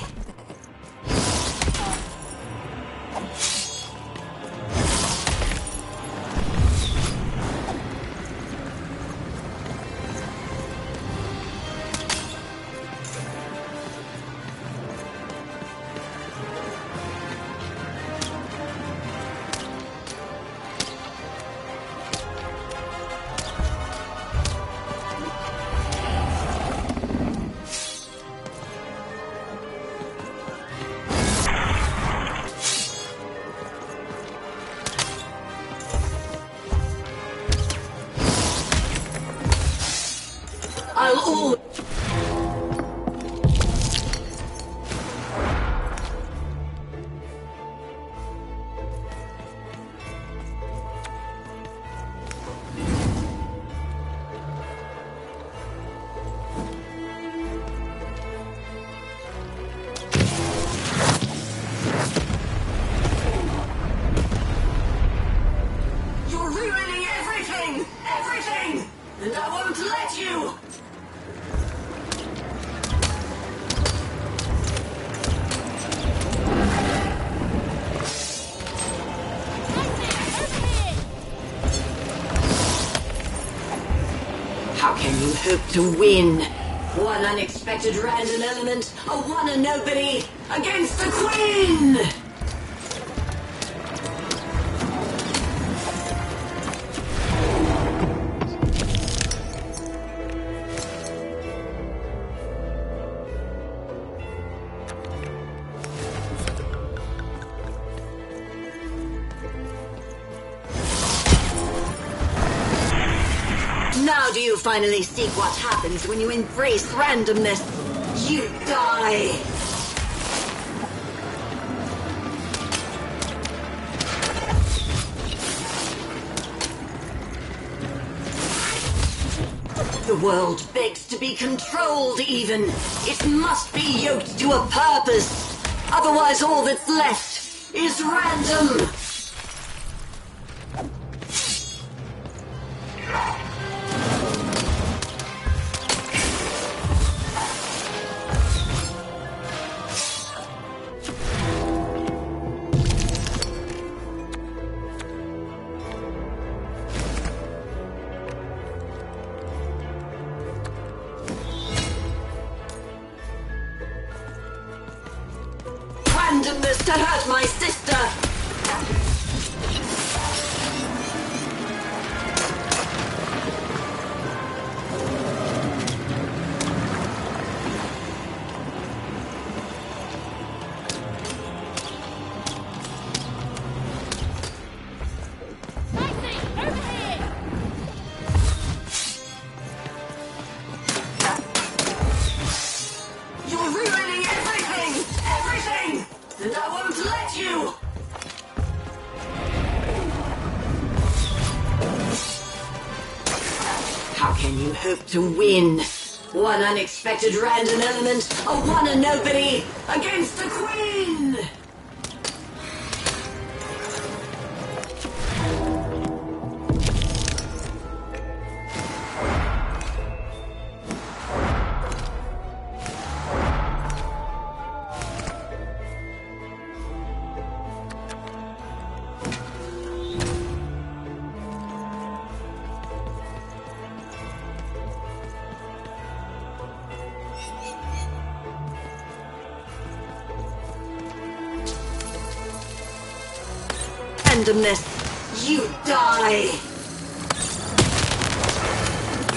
I'll all... You're ruining everything! Everything! And I won't let you! How can you hope to win? One unexpected random element, a one and nobody, against the Queen! Now do you finally see what happens when you embrace randomness? You die! The world begs to be controlled even. It must be yoked to a purpose. Otherwise all that's left is random. Randomness to hurt my sister! You're ruining everything! Everything! And I won't let you! can you hope to win? One unexpected random element, a one and nobody, against the Queen! Randomness, you die!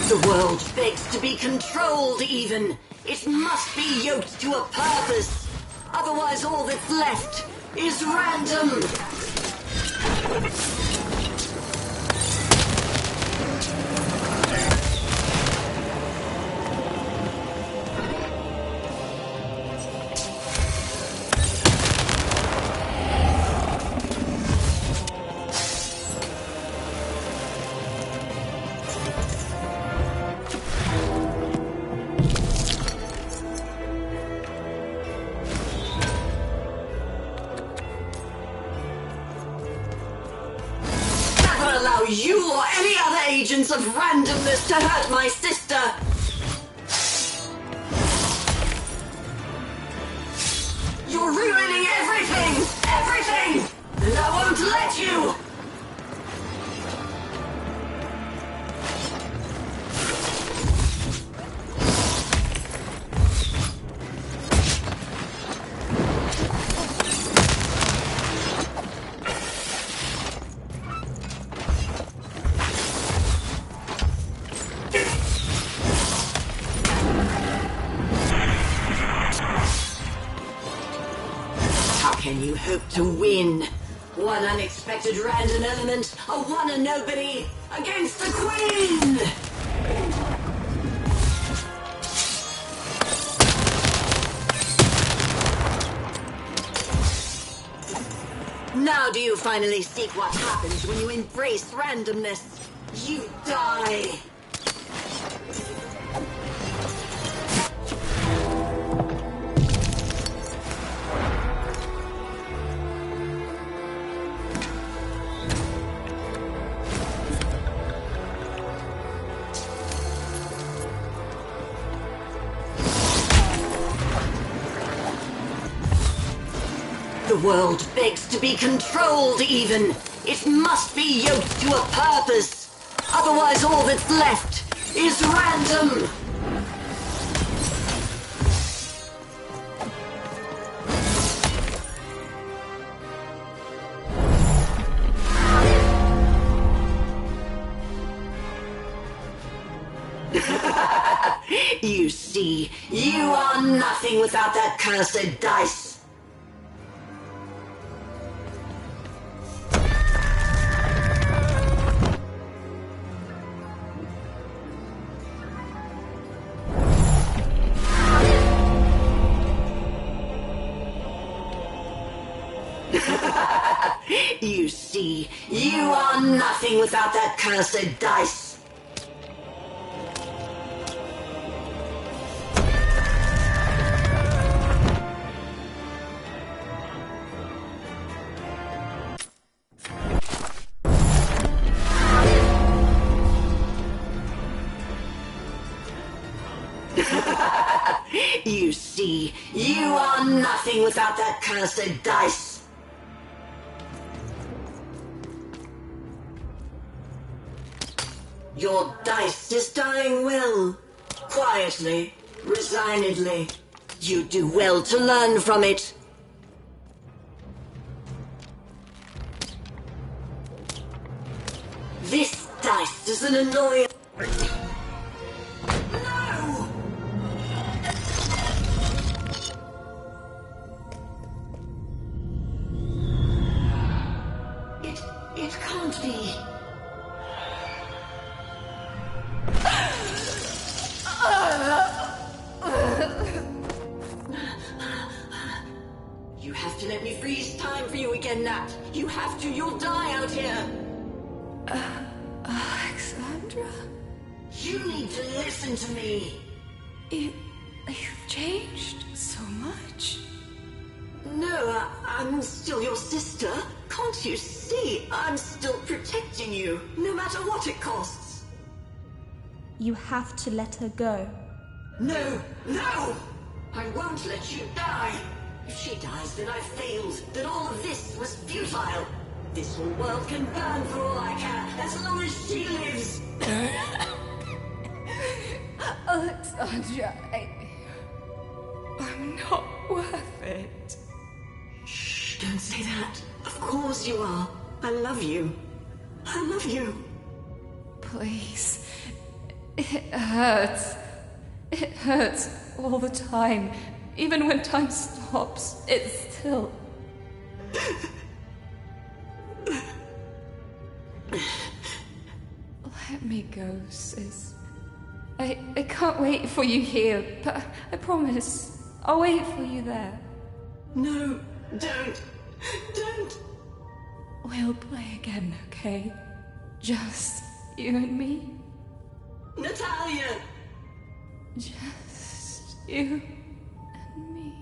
The world begs to be controlled even. It must be yoked to a purpose. Otherwise all that's left is random. You or any other agents of randomness to hurt my sister! You're ruining everything! Everything! And I won't let you! Can you hope to win? One unexpected random element, a one and nobody, against the Queen! Now do you finally see what happens when you embrace randomness? You die! The world begs to be controlled even. It must be yoked to a purpose. Otherwise all that's left is random. You see, you are nothing without that cursed dice. You see, you are nothing without that cursed dice. You see, you are nothing without that cursed dice. Your dice is dying well. Quietly, resignedly. You do well to learn from it. This dice is an annoyance. No! It can't be. You have to let me freeze time for you again, Nat. You have to. You'll die out here. Alexandra? You need to listen to me. You've changed so much. No, I'm still your sister. Can't you see? I'm still protecting you, no matter what it costs. You have to let her go. No, no! I won't let you die. If she dies, then I've failed. Then all of this was futile. This whole world can burn for all I care, as long as she lives. Alexandra, I'm not worth it. Shh, don't say that. Of course you are. I love you. I love you. Please. It hurts. It hurts all the time. Even when time stops, it's still... Let me go, sis. I can't wait for you here, but I promise I'll wait for you there. No, don't. Don't. We'll play again, okay? Just you and me. Natalia! Just you and me.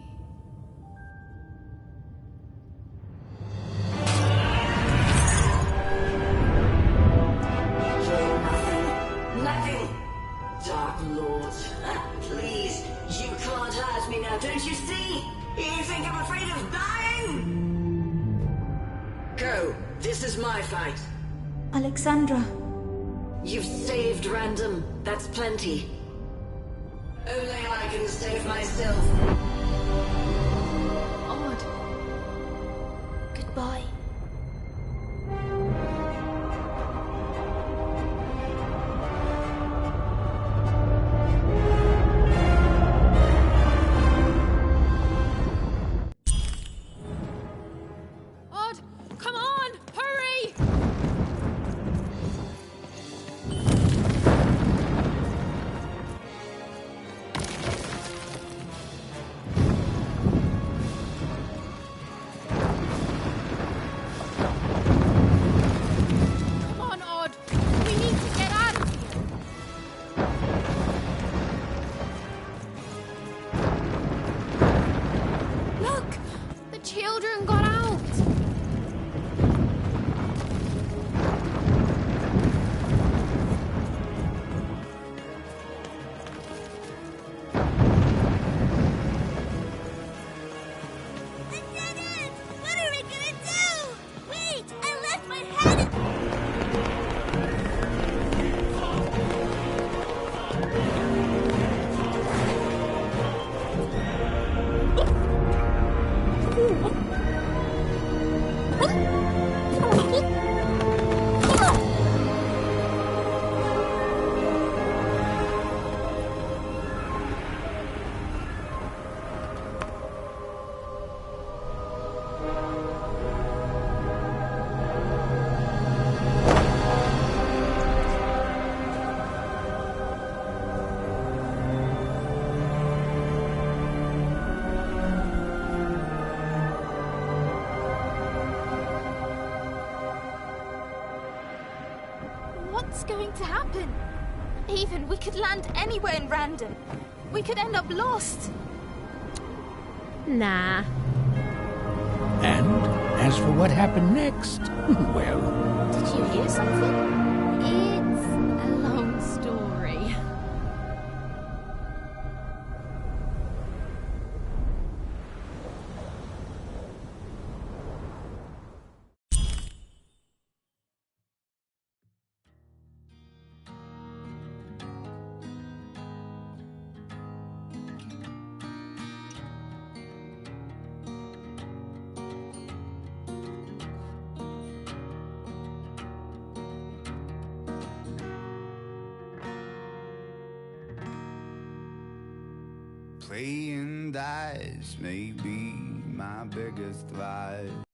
You're nothing. Dark Lord, please, you can't hurt me now, don't you see? You think I'm afraid of dying? Go. This is my fight. Alexandra. You've saved Random. That's plenty. Only I can save myself. Odd. Goodbye. Odd, come on, hurry! Come on, Odd. We need to get out of here. Look! The children got out! What are we gonna do? Wait, I left my hat. What's going to happen? Even we could land anywhere in Random. We could end up lost. Nah. And as for what happened next, well... Did you hear something? It's a long story. Playing dice may be my biggest vice.